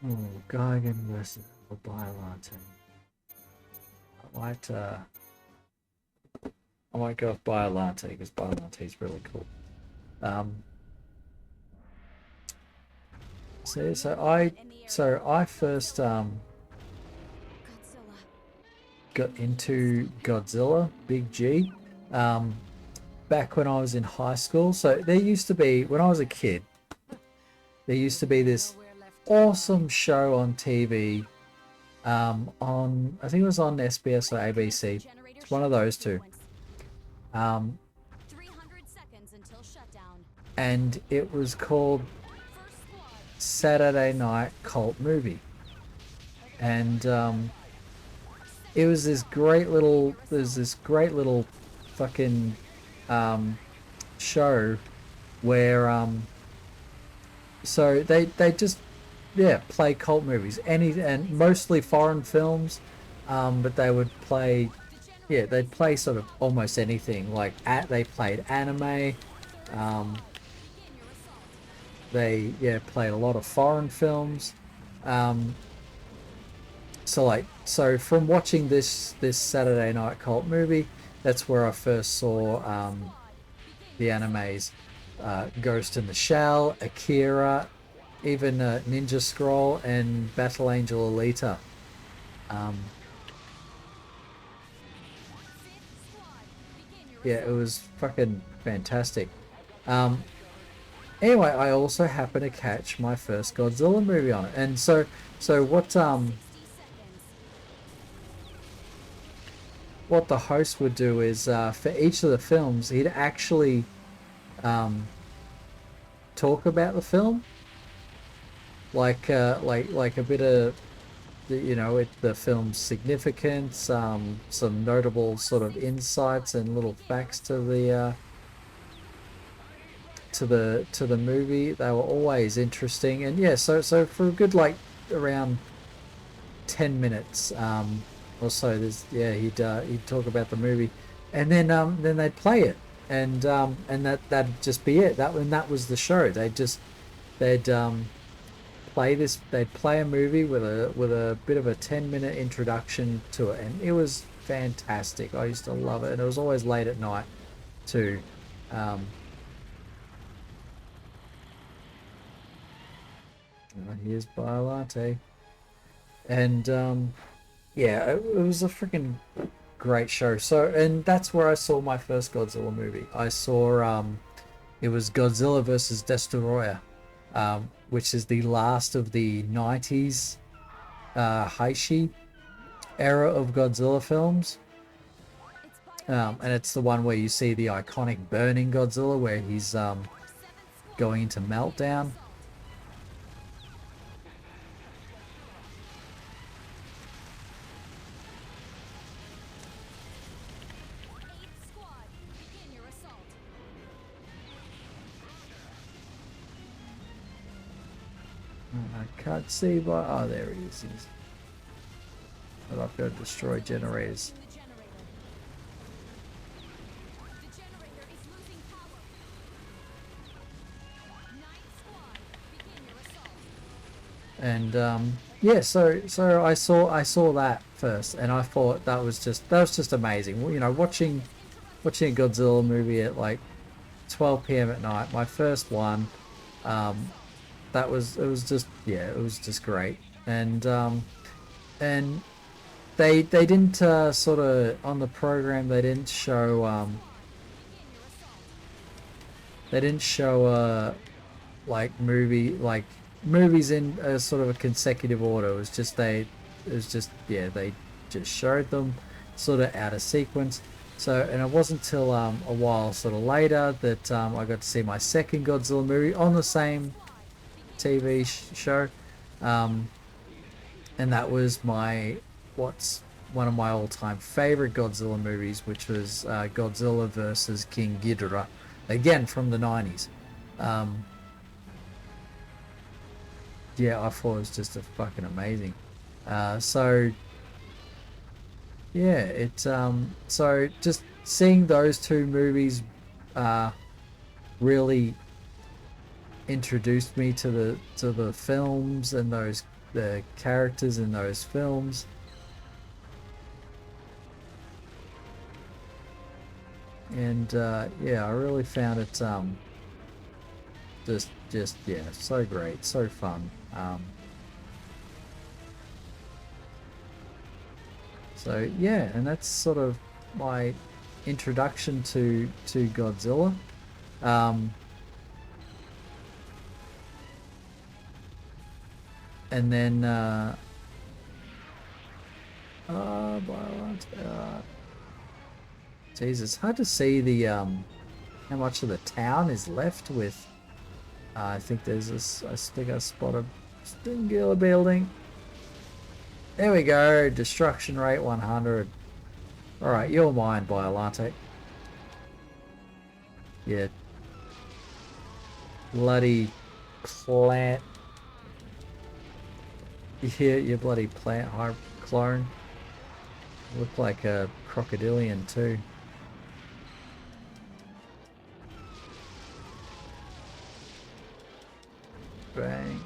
oh, Geigen versus Biolante. I might go with Biolante because Biolante is really cool. So I first Godzilla. got into Godzilla, Big G, back when I was in high school. So there used to be, when I was a kid, there used to be this Nowhere left to awesome show on TV, on, I think it was on SBS or ABC. It's one of those two. 300 seconds until shutdown. And it was called First squad. Saturday Night Cult Movie. And it was this great little, there's this great little fucking show where so they just, yeah, play cult movies, and mostly foreign films, but they would play, yeah, they'd play sort of almost anything. Like they played anime, they, yeah, played a lot of foreign films. so from watching this Saturday night cult movie, that's where I first saw the animes, Ghost in the Shell, Akira, even Ninja Scroll and Battle Angel Alita. Yeah, it was fucking fantastic. Anyway, I also happened to catch my first Godzilla movie on it, and so what the host would do is for each of the films, he'd actually talk about the film, like a bit of the film's significance, some notable sort of insights and little facts to the movie. They were always interesting, and yeah, so for a good like around 10 minutes or so, he'd talk about the movie, and then they'd play it, and that'd just be it. That was the show. They'd play a movie with a bit of a 10-minute introduction to it, and it was fantastic. I used to love it, and it was always late at night too. Here's Biolante, and yeah, it was a freaking great show. So, and that's where I saw my first Godzilla movie. I saw it was Godzilla versus Destroyer, which is the last of the 90s Heisei era of Godzilla films. And it's the one where you see the iconic burning Godzilla where he's going into meltdown. I can't see by... Oh, there he is. But I've got to destroy generators. And yeah, so I saw that first, and I thought that was just amazing. You know, watching a Godzilla movie at like 12 p.m. at night, my first one. It was just great, and they didn't sort of on the program they didn't show like movies in a sort of a consecutive order. It was just they just showed them sort of out of sequence. So, and it wasn't till a while sort of later that I got to see my second Godzilla movie on the same TV show, and that was one of my all-time favorite Godzilla movies, which was Godzilla versus King Ghidorah, again from the 90s. Yeah, I thought it was just a fucking amazing. So yeah, so just seeing those two movies really introduced me to the films and the characters in those films. And yeah, I really found it just yeah, so great, so fun. So yeah, and that's sort of my introduction to Godzilla. And then Jesus, hard to see the how much of the town is left with. I think there's this. I think I spot a singular building. There we go. Destruction rate 100. All right, you're mine, Biolante. Yeah. Bloody plant. Yeah, you bloody plant high clone. Look like a crocodilian too. Bang,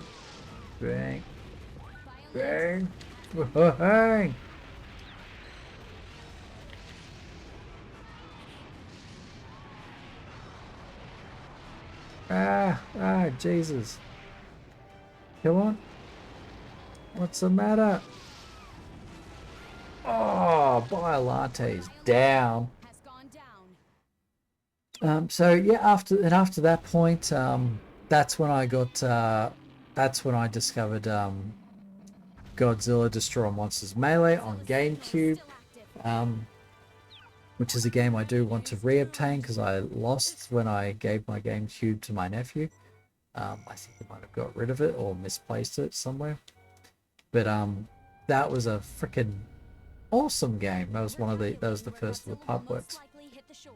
bang, bang. Hey! Jesus. Come on. What's the matter? Oh, Biolatte's down. Has gone down. So yeah, after that point, that's when I got, that's when I discovered Godzilla Destroy Monsters Melee on GameCube, Still active. which is a game I do want to reobtain because I lost when I gave my GameCube to my nephew. I think I might have got rid of it or misplaced it somewhere. But that was a freaking awesome game. That was the first of the Godzilla will most Pupworks likely hit the shore.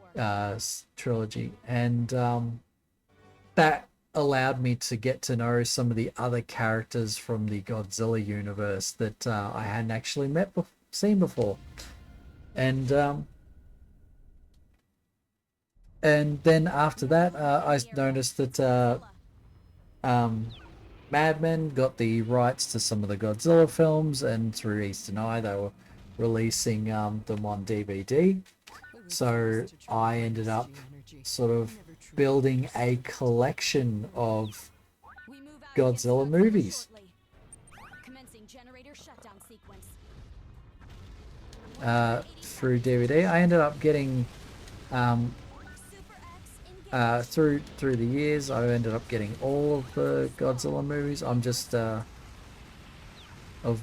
trilogy, and that allowed me to get to know some of the other characters from the Godzilla universe that I hadn't actually seen before, and then after that, I noticed that Mad Men got the rights to some of the Godzilla films, and through Eastern Eye, they were releasing them on DVD. So I ended up sort of building a collection of We move out Godzilla against Godzilla movies shortly. Commencing generator shutdown sequence. through DVD. I ended up getting Super X engage. through the years. I ended up getting all of the Godzilla movies. I'm just of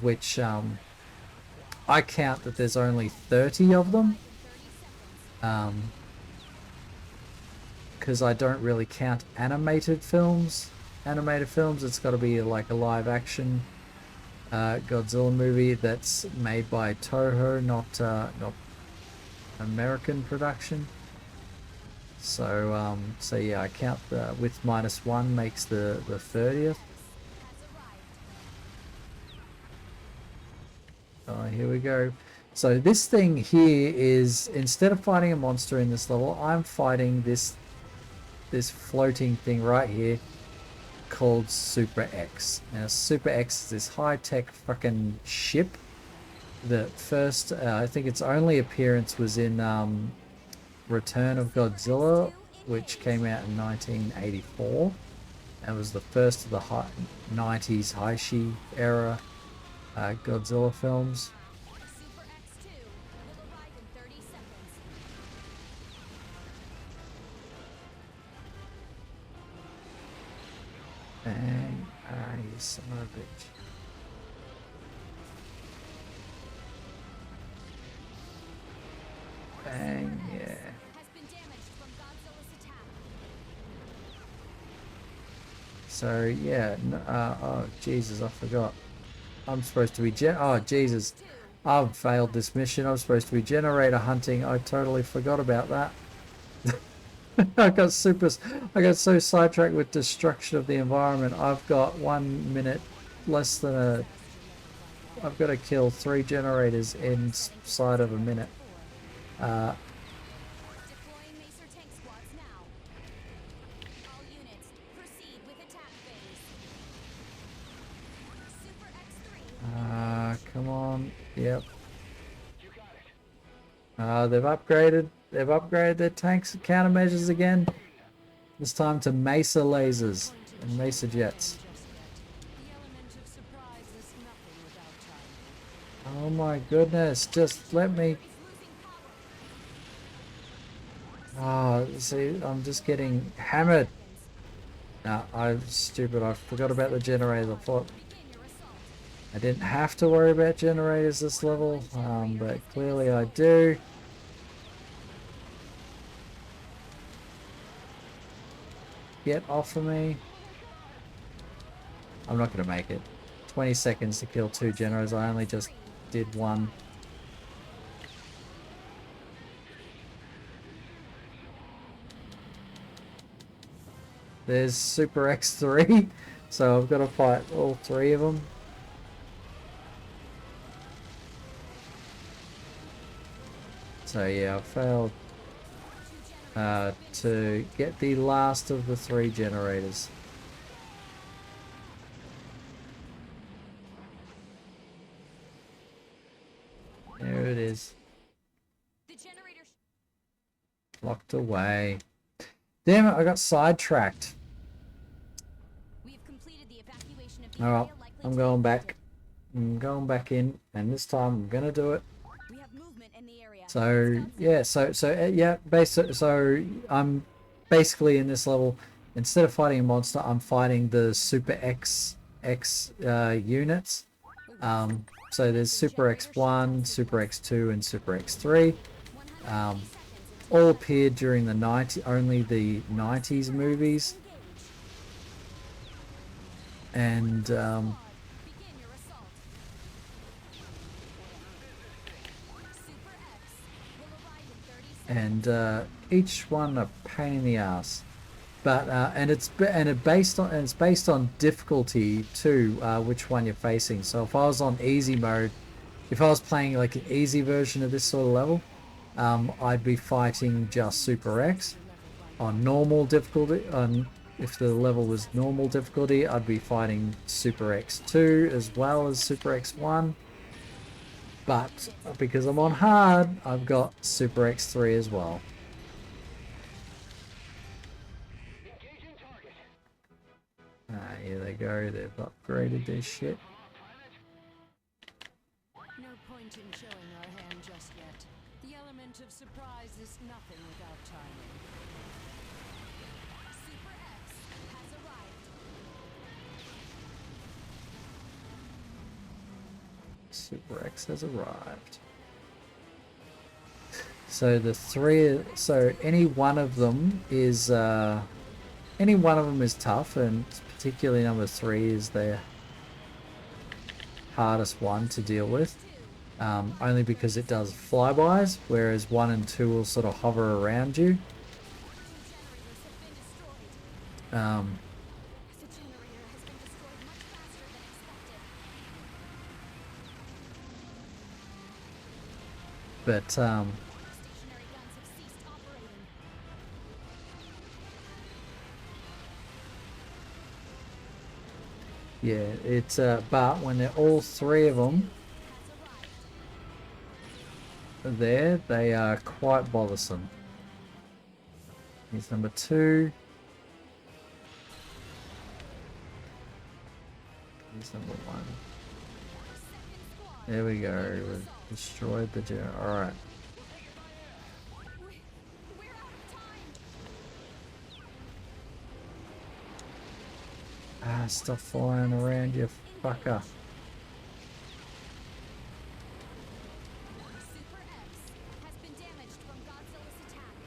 which I count that there's only 30 of them. 30 seconds. Because I don't really count animated films. It's got to be like a live action Godzilla movie that's made by Toho, not American production. So so yeah, I count with minus one makes the 30th. Oh, here we go. So this thing here is, instead of fighting a monster in this level, I'm fighting this floating thing right here called Super X. Now Super X is this high-tech fucking ship. The first, I think its only appearance was in Return of Godzilla, which came out in 1984. That was the first of the 90s Heishi era Godzilla films. Super X2 will arrive in 30 seconds. Bang. You son of a bitch. Bang, yeah. Has been damaged from Godzilla's attack. So, yeah. Oh, Jesus, I forgot. I'm supposed to be oh, Jesus. I've failed this mission. I'm supposed to be generator hunting. I totally forgot about that. I got so sidetracked with destruction of the environment. I've got 1 minute less than a... I've got to kill 3 generators inside of a minute. Deploying Macer tank squads now. All units, proceed with attack phase. Super X3. Come on. Yep. They've upgraded their tanks and countermeasures again. It's time to Mesa lasers and Mesa jets. The element of surprise is nothing without timing. Oh my goodness, just let me... Oh, see, I'm just getting hammered. Nah, I'm stupid. I forgot about the generator. I thought Begin your assault. I didn't have to worry about generators this level, but clearly I do. Get off of me. I'm not going to make it. 20 seconds to kill 2 generators. I only just did 1. There's Super X3, so I've got to fight all 3 of them. So yeah, I failed to get the last of the 3 generators. There it is. The generator. Locked away. Damn it, I got sidetracked. We have completed the evacuation of the Alright, area likely I'm to going be back. I'm going back in, and this time I'm gonna do it. infected. We have movement in the area. So yeah, so I'm basically in this level. Instead of fighting a monster, I'm fighting the Super X units. So there's Super X1, Super X2, and Super X3. 130 seconds until All appeared during the only the 90s movies, and begin your assault. Super X will arrive in 30 seconds. each one a pain in the ass. But it's based on difficulty too, which one you're facing. So if I was on easy mode, if I was playing like an easy version of this sort of level, I'd be fighting just Super X. On normal difficulty, if the level was normal difficulty, I'd be fighting Super X2 as well as Super X1. But because I'm on hard, I've got Super X3 as well. Here they go, they've upgraded their shit. No point in showing our hand just yet. The element of surprise is nothing without timing. Super X has arrived. Super X has arrived. So any one of them is tough, and particularly number 3 is the hardest one to deal with. Only because it does flybys, whereas 1 and 2 will sort of hover around you. Generators have been destroyed. The generator has been destroyed much faster than expected. But Stationary guns have ceased operating. yeah, it's but when they're all 3 of them Has arrived. there, they are quite bothersome. Here's number 2. Here's number 1. Second squad. There we go. We've destroyed the generator. Alright. We're out of time. Stop flying around, you fucker. Super X has been damaged from Godzilla's attack.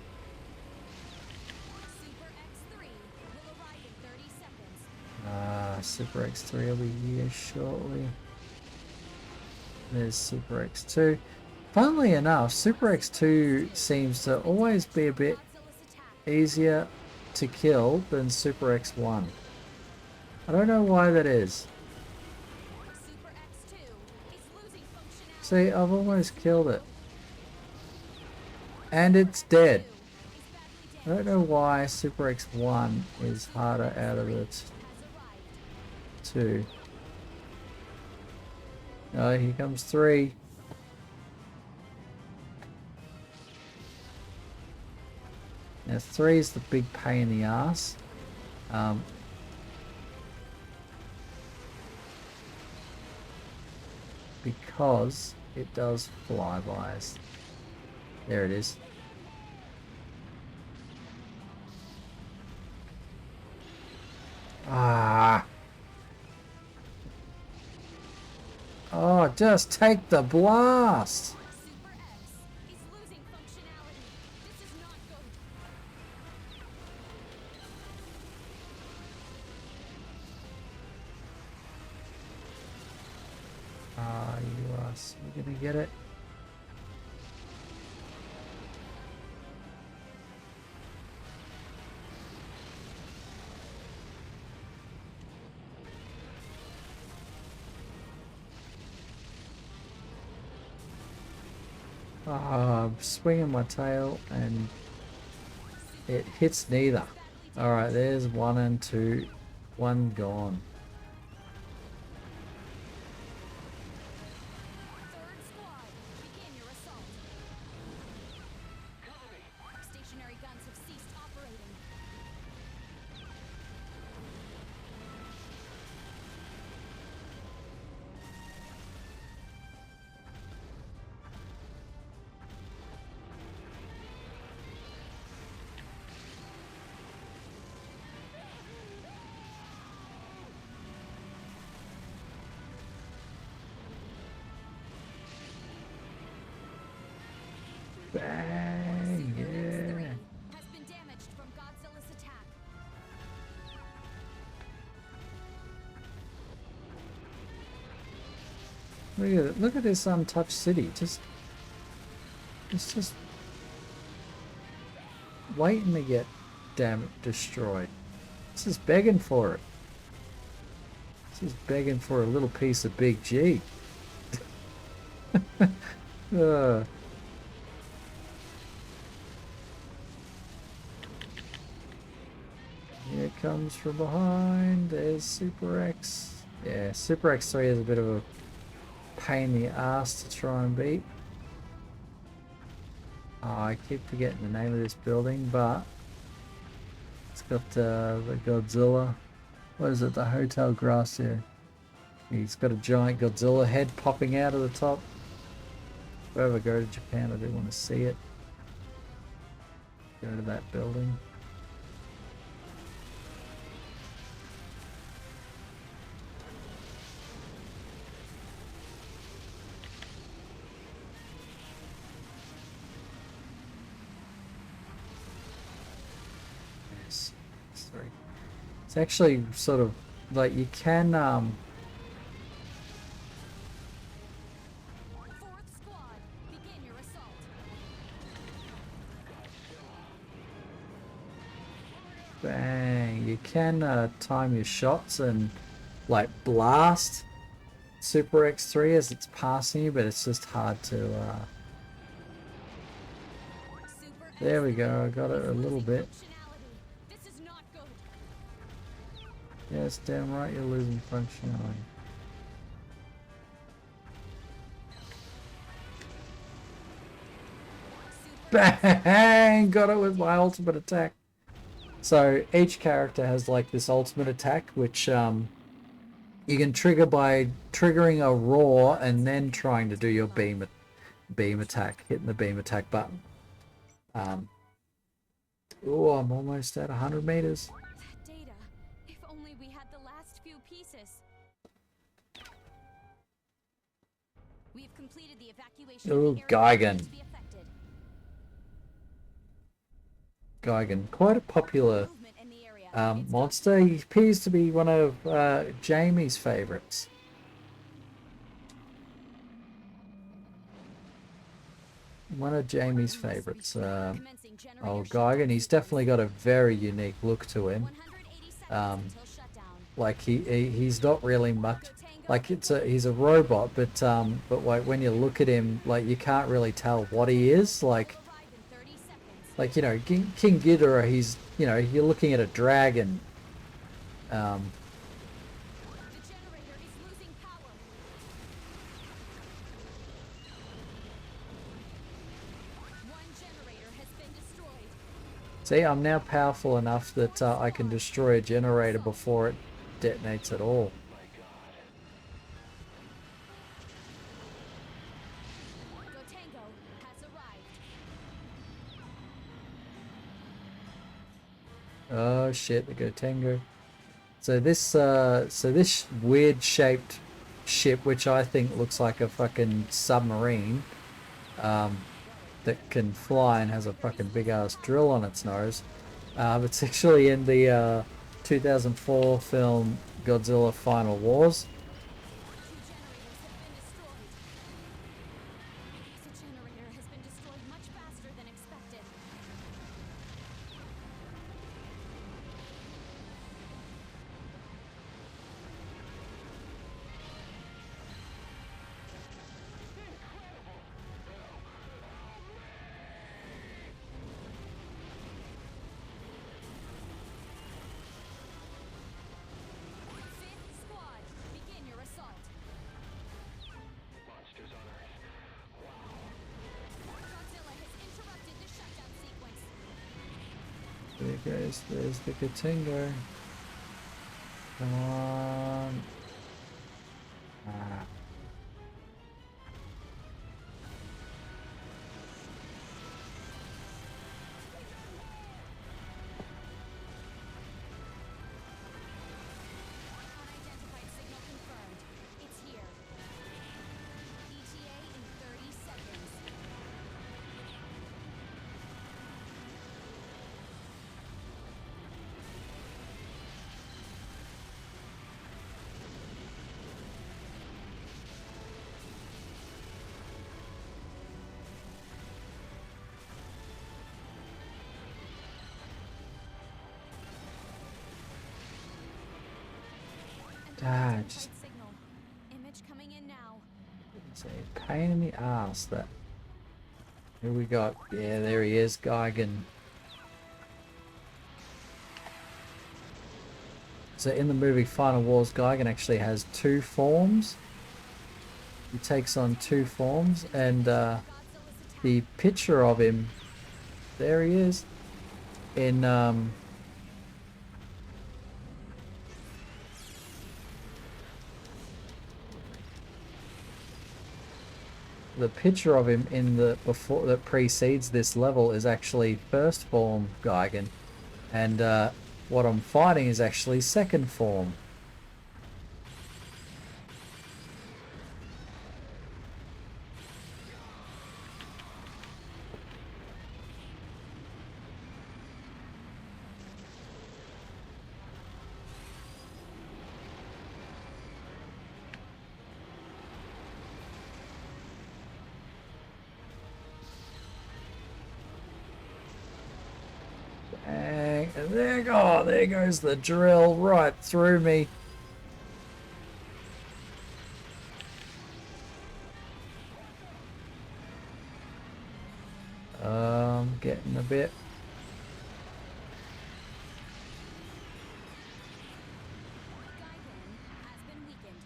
Super X3 will arrive in 30 seconds. Super X3 will be here shortly. There's Super X2. Funnily enough, Super X2 seems to always be a bit Godzilla's attack. easier to kill than Super X1. I don't know why that is. Super X2 is losing functionality. See, I've almost killed it. And it's dead. I don't know why Super X1 is harder out of the Has arrived. 2. Oh, here comes 3. Now 3 is the big pain in the ass. Because it does flybys. There it is. Oh, just take the blast. Super X is losing functionality. This is not good. You gonna get it? I'm swinging my tail and it hits neither. Alright, there's 1 and 2. 1 gone. Third squad, begin Bang! Super X3 Yeah. has been damaged from Godzilla's attack. Look at this untouched city. It's just waiting to get destroyed. It's just begging for it. It's just begging for a little piece of Big G. uh, Here it comes from behind. There's Super X. Yeah, Super X3 is a bit of a pain in the ass to try and beat. Oh, I keep forgetting the name of this building, but it's got the Godzilla. What is it? The Hotel Gracia. He's got a giant Godzilla head popping out of the top. If I ever go to Japan, I do want to see it. Go to that building. Yes. Sorry. It's actually sort of like you can Fourth squad, begin your assault. bang, you can time your shots and like blast Super X3 as it's passing you, but it's just hard to Super there we X3 go, I got it a is little losing bit. functionality. This is not good. Yes, damn right you're losing functionality. Bang! Got it with my ultimate attack. So each character has like this ultimate attack, which you can trigger by triggering a roar and then trying to do your beam attack, hitting the beam attack button. Oh, I'm almost at 100 meters. That data. If only we had the last few pieces. We've completed the evacuation Oh, of the area Gigan. to be affected. Gigan, quite a popular Movement in the area. monster. He appears to be one of Jamie's favorites. One of Jamie's favorites. Commencing generator Oh, shutdown Gigan. He's definitely got a very unique look to him. 180 seconds until shutdown. Like he's not really much. Like he's a robot, but like when you look at him, like you can't really tell what he is. Like Arrive in 30 seconds. like you know King Ghidorah, he's you're looking at a dragon. The generator is losing power. One generator has been destroyed. See, I'm now powerful enough that I can destroy a generator before it detonates at all. Gotengo has arrived. Oh shit, the Gotengo. So this weird shaped ship, which I think looks like a fucking submarine, that can fly and has a fucking big ass drill on its nose. It's actually in the 2004 film Godzilla Final Wars. Two generators have been destroyed. The generator has been destroyed much faster than expected. Fifth squad, begin your assault. Godzilla has interrupted the shutdown sequence. There's the Gotengo. Come on. Ah. Unidentified signal confirmed. It's here. ETA in 30 seconds. Ah, just signal. Image coming in now. it's a pain in the ass. That. Who we got? Yeah, there he is, Gigan. So in the movie Final Wars, Gigan actually has two forms. He takes on two forms, and Godzilla's attack. the picture of him, there he is, in the picture of him in the before that precedes this level is actually first form Gigan, and what I'm fighting is actually second form. And there goes the drill right through me. Getting a bit. Gigan has been weakened.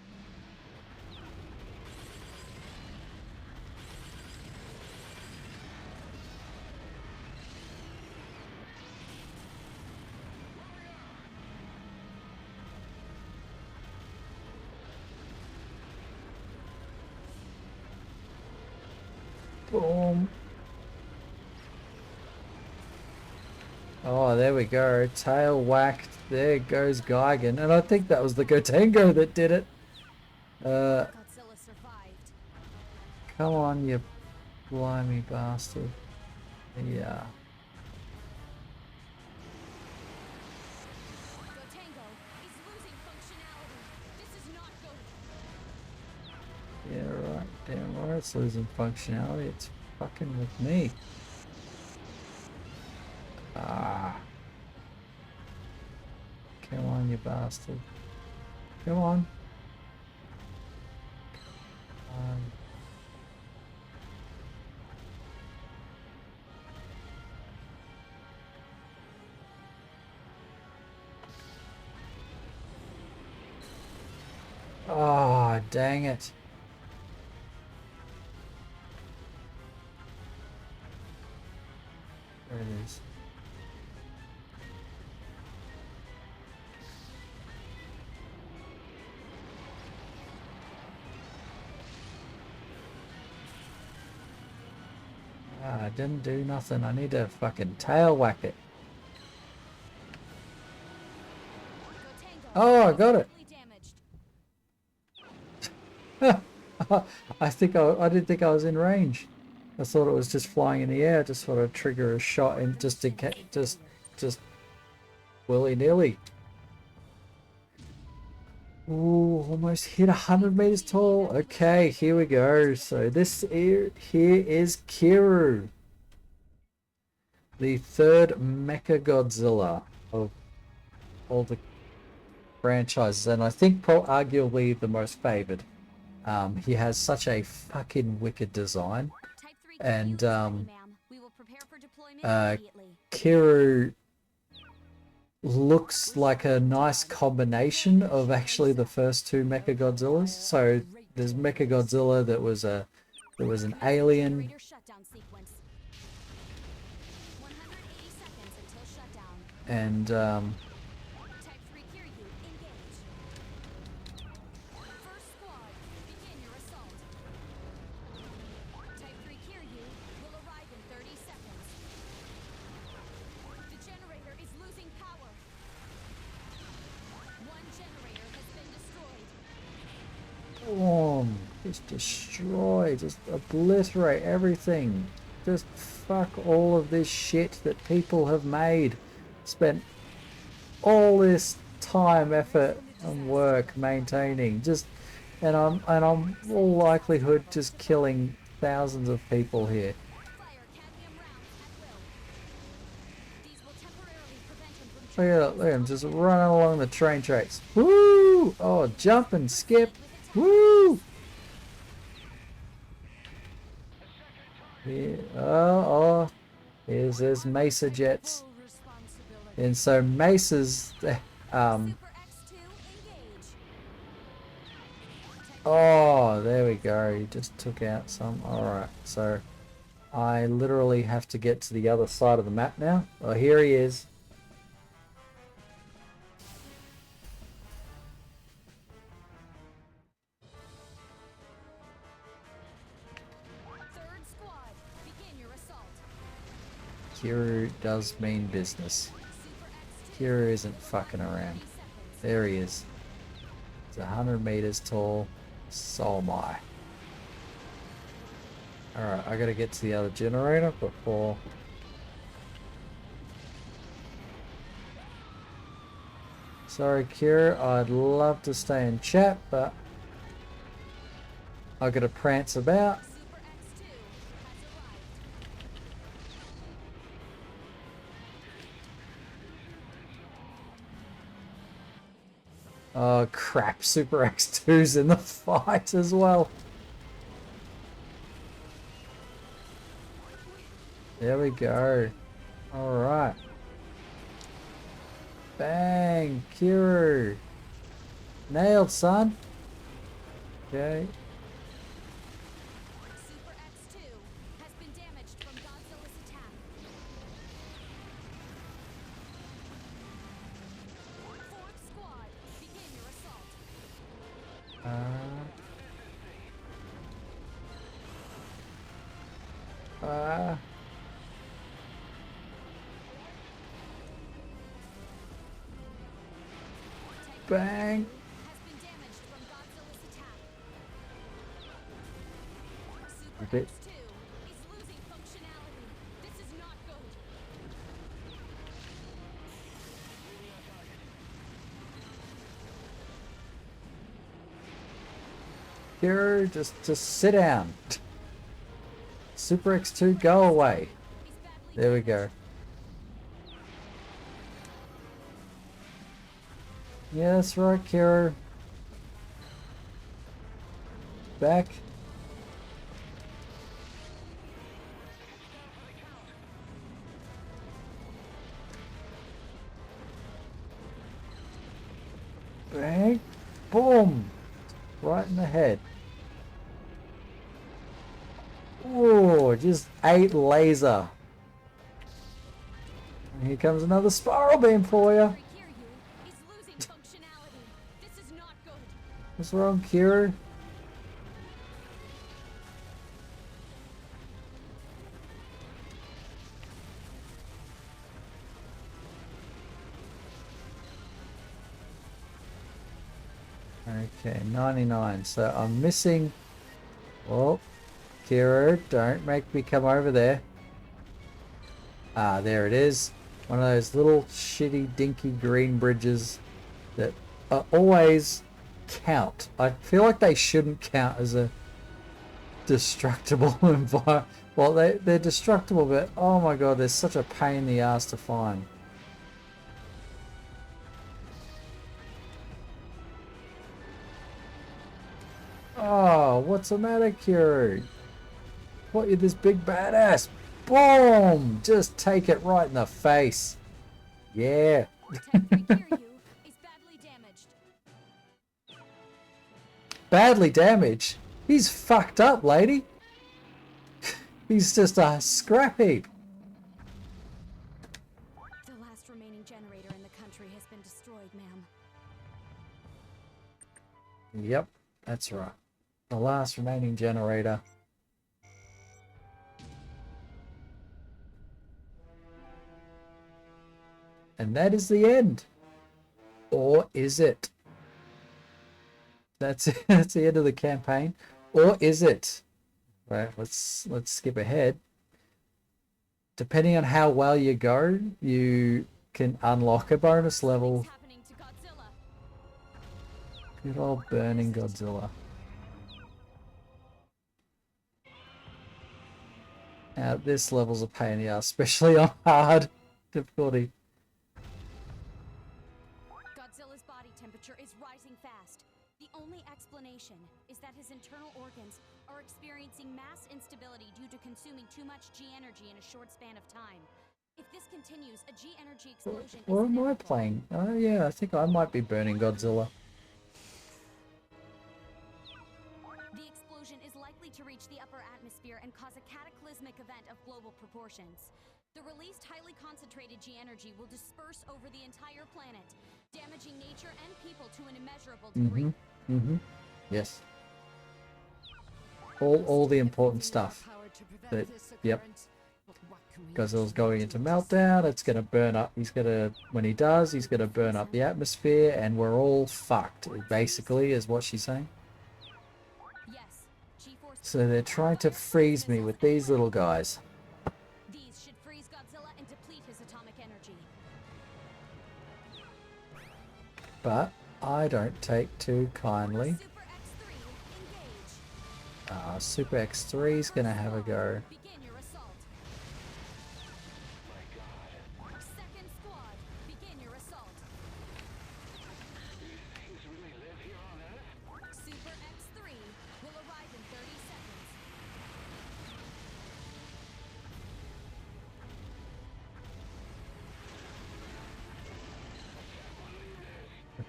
Boom. Oh, there we go. Tail whacked. There goes Gigan. And I think that was the Gotengo that did it. Godzilla survived. Come on, you blimey bastard. Yeah. Gotengo is losing functionality. This is not good. Yeah, right. Damn right, it's losing functionality. It's fucking with me. Ah. Come on, you bastard. Come on. Oh, dang it. There it is. Ah, I didn't do nothing. I need to fucking tail whack it. Gotengo Oh, I got it. damaged. I didn't think I was in range. I thought it was just flying in the air. Just sort of trigger a shot and just in case, just willy-nilly. Ooh, almost hit 100 meters tall. Okay, here we go. So here is Kiru, the third Mecha Godzilla of all the franchises, and I think arguably the most favored. He has such a fucking wicked design, Type 3 and QU is ready, ma'am. We will prepare for deployment immediately. Kiru looks like a nice combination of actually the first two Mechagodzillas. So there's Mechagodzilla that was an alien, Generator shutdown sequence. 180 seconds until shutdown. and Type 3 Kiryu, engage. First squad, begin your assault. Type 3 Kiryu will arrive in 30 seconds. The generator is losing power. One generator has been destroyed. boom, just destroy, just obliterate everything. Just fuck all of this shit that people have made. Spent all this time, effort, and work maintaining. And I'm all likelihood just killing thousands of people here. Fire cadmium rounds at will. These will temporarily prevent him from Look at him just running along the train tracks. Woo! Woo! Oh, jump and skip. Woo! Yeah. Oh, there's Mesa jets. Full responsibility. And so Mesa's, Super X2 engage. oh, there we go. He just took out some. Alright, so I literally have to get to the other side of the map now. Oh, here he is. Third squad, begin your assault. Kira does mean business. Super X2. Kira isn't fucking around. 30 seconds. There he is. He's 100 meters tall. So am I. Alright, I gotta get to the other generator before... Sorry, Kira, I'd love to stay in chat, but I gotta prance about. Super X2 has arrived. Oh crap, Super X2's in the fight as well. There we go. Alright. Bang! Kira! Nailed, son! Okay. Super X2 has been damaged from Godzilla's attack. Fourth squad, begin your assault. Bang! Has been damaged from Godzilla's attack. Super Okay. X2 is losing functionality. This is not good. Kira, just sit down. Super X2, go away. He's badly There we go. Yeah, that's right, Kira. Back. Bang. Boom. Right in the head. Oh, just ate laser. And here comes another spiral beam for you. I hear you. He's losing functionality. This is not good. What's wrong, Kira? Okay, 99. So I'm missing... Oh, Kira, don't make me come over there. Ah, there it is. One of those little shitty dinky green bridges that always count. I feel like they shouldn't count as a destructible environment. Well, they're destructible, but oh my god, they're such a pain in the ass to find. Oh, what's the matter, Kira? What, you're this big badass? Boom! Just take it right in the face. Yeah. Tech, I hear you. He's badly damaged. Badly damaged? He's fucked up, lady. He's just a scrap heap. The last remaining generator in the country has been destroyed, ma'am. Yep, that's right. The last remaining generator. And that is the end. Or is it? That's it. That's the end of the campaign. Or is it? Right, let's skip ahead. Depending on how well you go, you can unlock a bonus level. What's happening to Godzilla? Good old burning Godzilla. Now this level's a pain in the ass, especially on hard difficulty. Godzilla's body temperature is rising fast. explanation is that his internal organs are experiencing mass instability due to consuming too much G energy in a short span of time. If this continues, a G energy explosion What is am I inevitable. playing? Oh yeah, I think I might be burning Godzilla. The explosion is likely to reach the upper atmosphere and cause a cataclysmic event of global proportions. The released highly concentrated G energy will disperse over the entire planet, damaging nature and people to an immeasurable degree. Yes. All the important stuff. But yep. Godzilla's going into meltdown. It's gonna burn up. When he does, he's gonna burn up the atmosphere, and we're all fucked. Basically, is what she's saying. Yes, G-force. So they're trying to freeze me with these little guys. These should freeze Godzilla and deplete his atomic energy. But I don't take too kindly. Super X3, engage. Super X3 is gonna have a go. Begin your assault. Second squad, begin your assault. Super X3 will arrive in 30 seconds.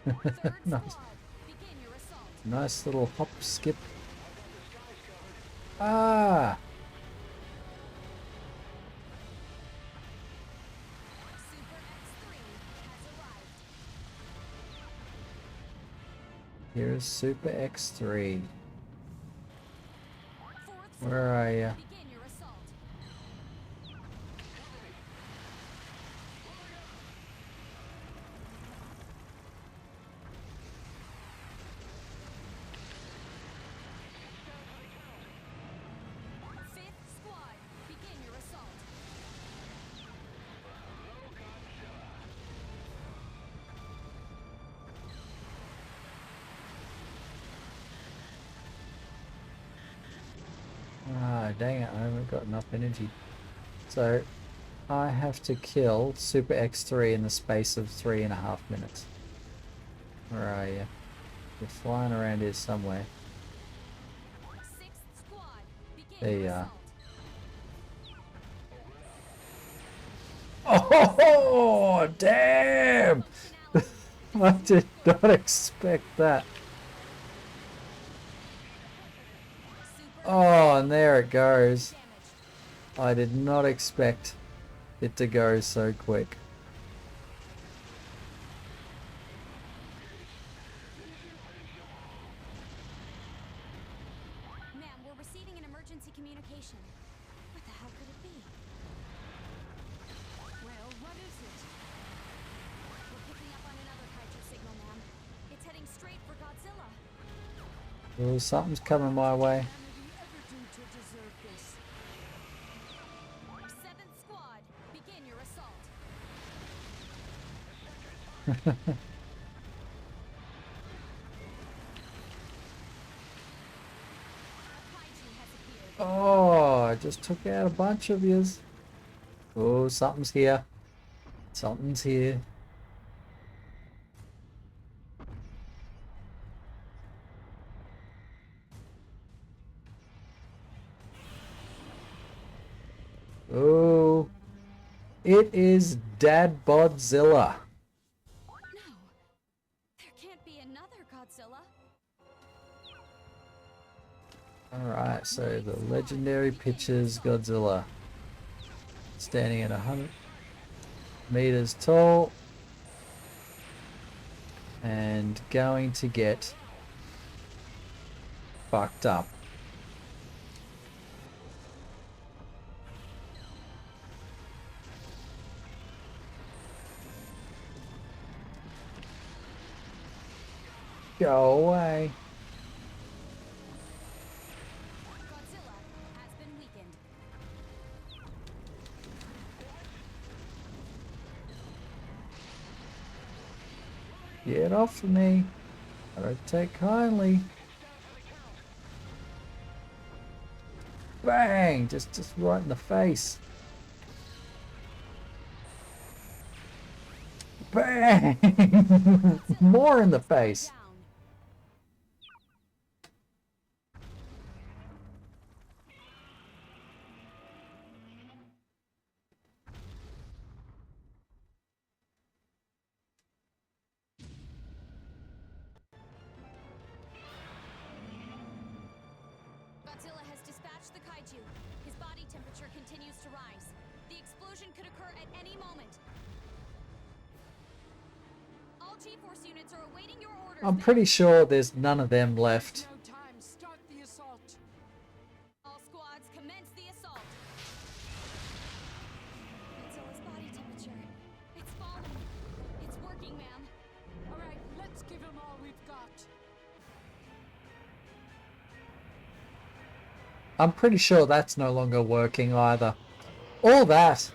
Third Nice. squad, begin your assault. Nice little hop skip. Ah! Super X3 has arrived. Here's Super X3. Fourth Where are ya? begin your assault. Fifth squad, begin your assault. Ah, dang it, I haven't got enough energy. So, I have to kill Super X3 in the space of 3.5 minutes. Where are you? You're flying around here somewhere. Sixth squad, begin There your you are. assault. Oh, damn! Functionality. I did not expect that. Super Oh, and there it goes. damaged. I did not expect it to go so quick. Ma'am, we're receiving an emergency communication. What the hell could it be? Well, what is it? We're picking up on another kaiju signal, ma'am. It's heading straight for Godzilla. Oh, something's coming my way. Humanity ever do to deserve this? Seventh squad, begin your assault. A kaiju has appeared. Oh, I just took out a bunch of yous. Oh, something's here. Something's here. Oh, it is Dad Bodzilla. No, there can't be another Godzilla. Alright, so the legendary pictures Godzilla. Standing at 100 meters tall. And going to get fucked up. Go away. Godzilla has been weakened. Get off of me. I don't take kindly. Bang! Just right in the face. Bang! More in the face. Down. Godzilla has dispatched the kaiju. His body temperature continues to rise. The explosion could occur at any moment. All G-Force units are awaiting your orders. I'm pretty sure there's none of them left. No time. Start the assault. All squads commence the assault. Godzilla's body temperature. It's falling. It's working, ma'am. All right, let's give him all we've got. I'm pretty sure that's no longer working either. All that.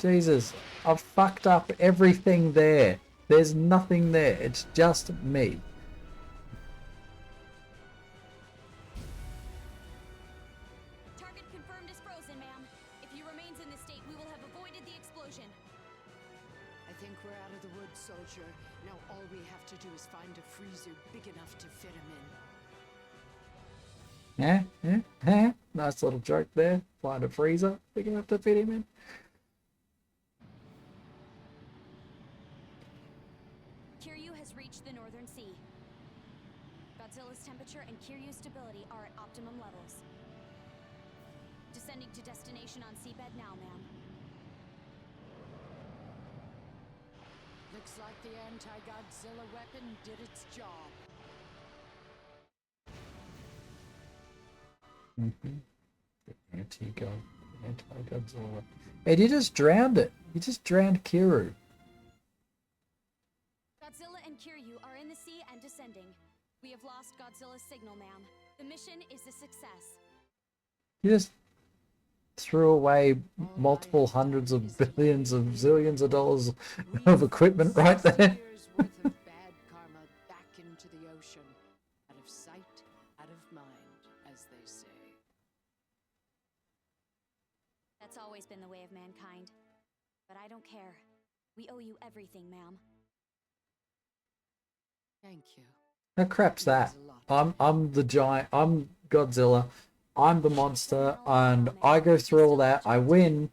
Jesus, I've fucked up everything there. There's nothing there. It's just me. Target confirmed is frozen, ma'am. If he remains in this state, we will have avoided the explosion. I think we're out of the woods, soldier. Now all we have to do is find a freezer big enough to fit him in. Nice little joke there. Find a freezer big enough to fit him in. Kiryu has reached the Northern Sea. Godzilla's temperature and Kiryu's stability are at optimum levels. Descending to destination on seabed now, ma'am. Looks like the anti-Godzilla weapon did its job. Anti-Godzilla. And he just drowned it. He just drowned Kiryu. Godzilla and Kiryu are in the sea and descending. We have lost Godzilla's signal, ma'am. The mission is a success. He just threw away multiple hundreds of billions of zillions of dollars of equipment right there. Years worth of bad karma back into the ocean. Out of sight, out of mind, as they say. That's always been the way of mankind. But I don't care. We owe you everything, ma'am. Thank you. How crap's that? I'm the giant. I'm Godzilla. I'm the monster, and I go through all that. I win,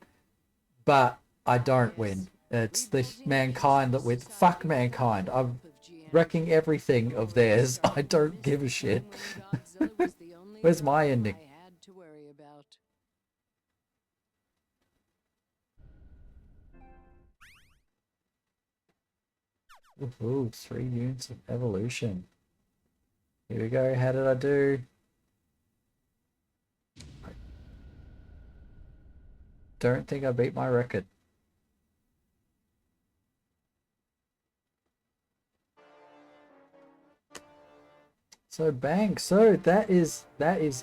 but I don't win. It's the mankind that wins. Fuck mankind. I'm wrecking everything of theirs. I don't give a shit. Where's my ending? I had to worry about. Ooh, 3 units of evolution. Here we go. How did I do? Don't think I beat my record. So bang. So that is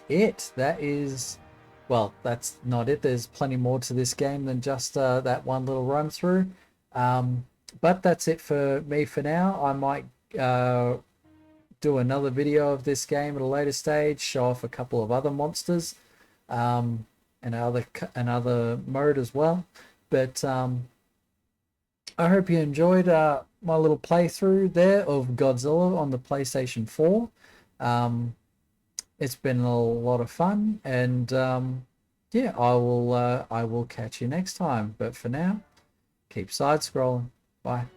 it. That is, well, that's not it. There's plenty more to this game than just that one little run through. But that's it for me for now. I might do another video of this game at a later stage, show off a couple of other monsters, and another mode as well. But I hope you enjoyed my little playthrough there of Godzilla on the PlayStation 4. It's been a lot of fun, and yeah, I will catch you next time. But for now, keep side scrolling. Bye.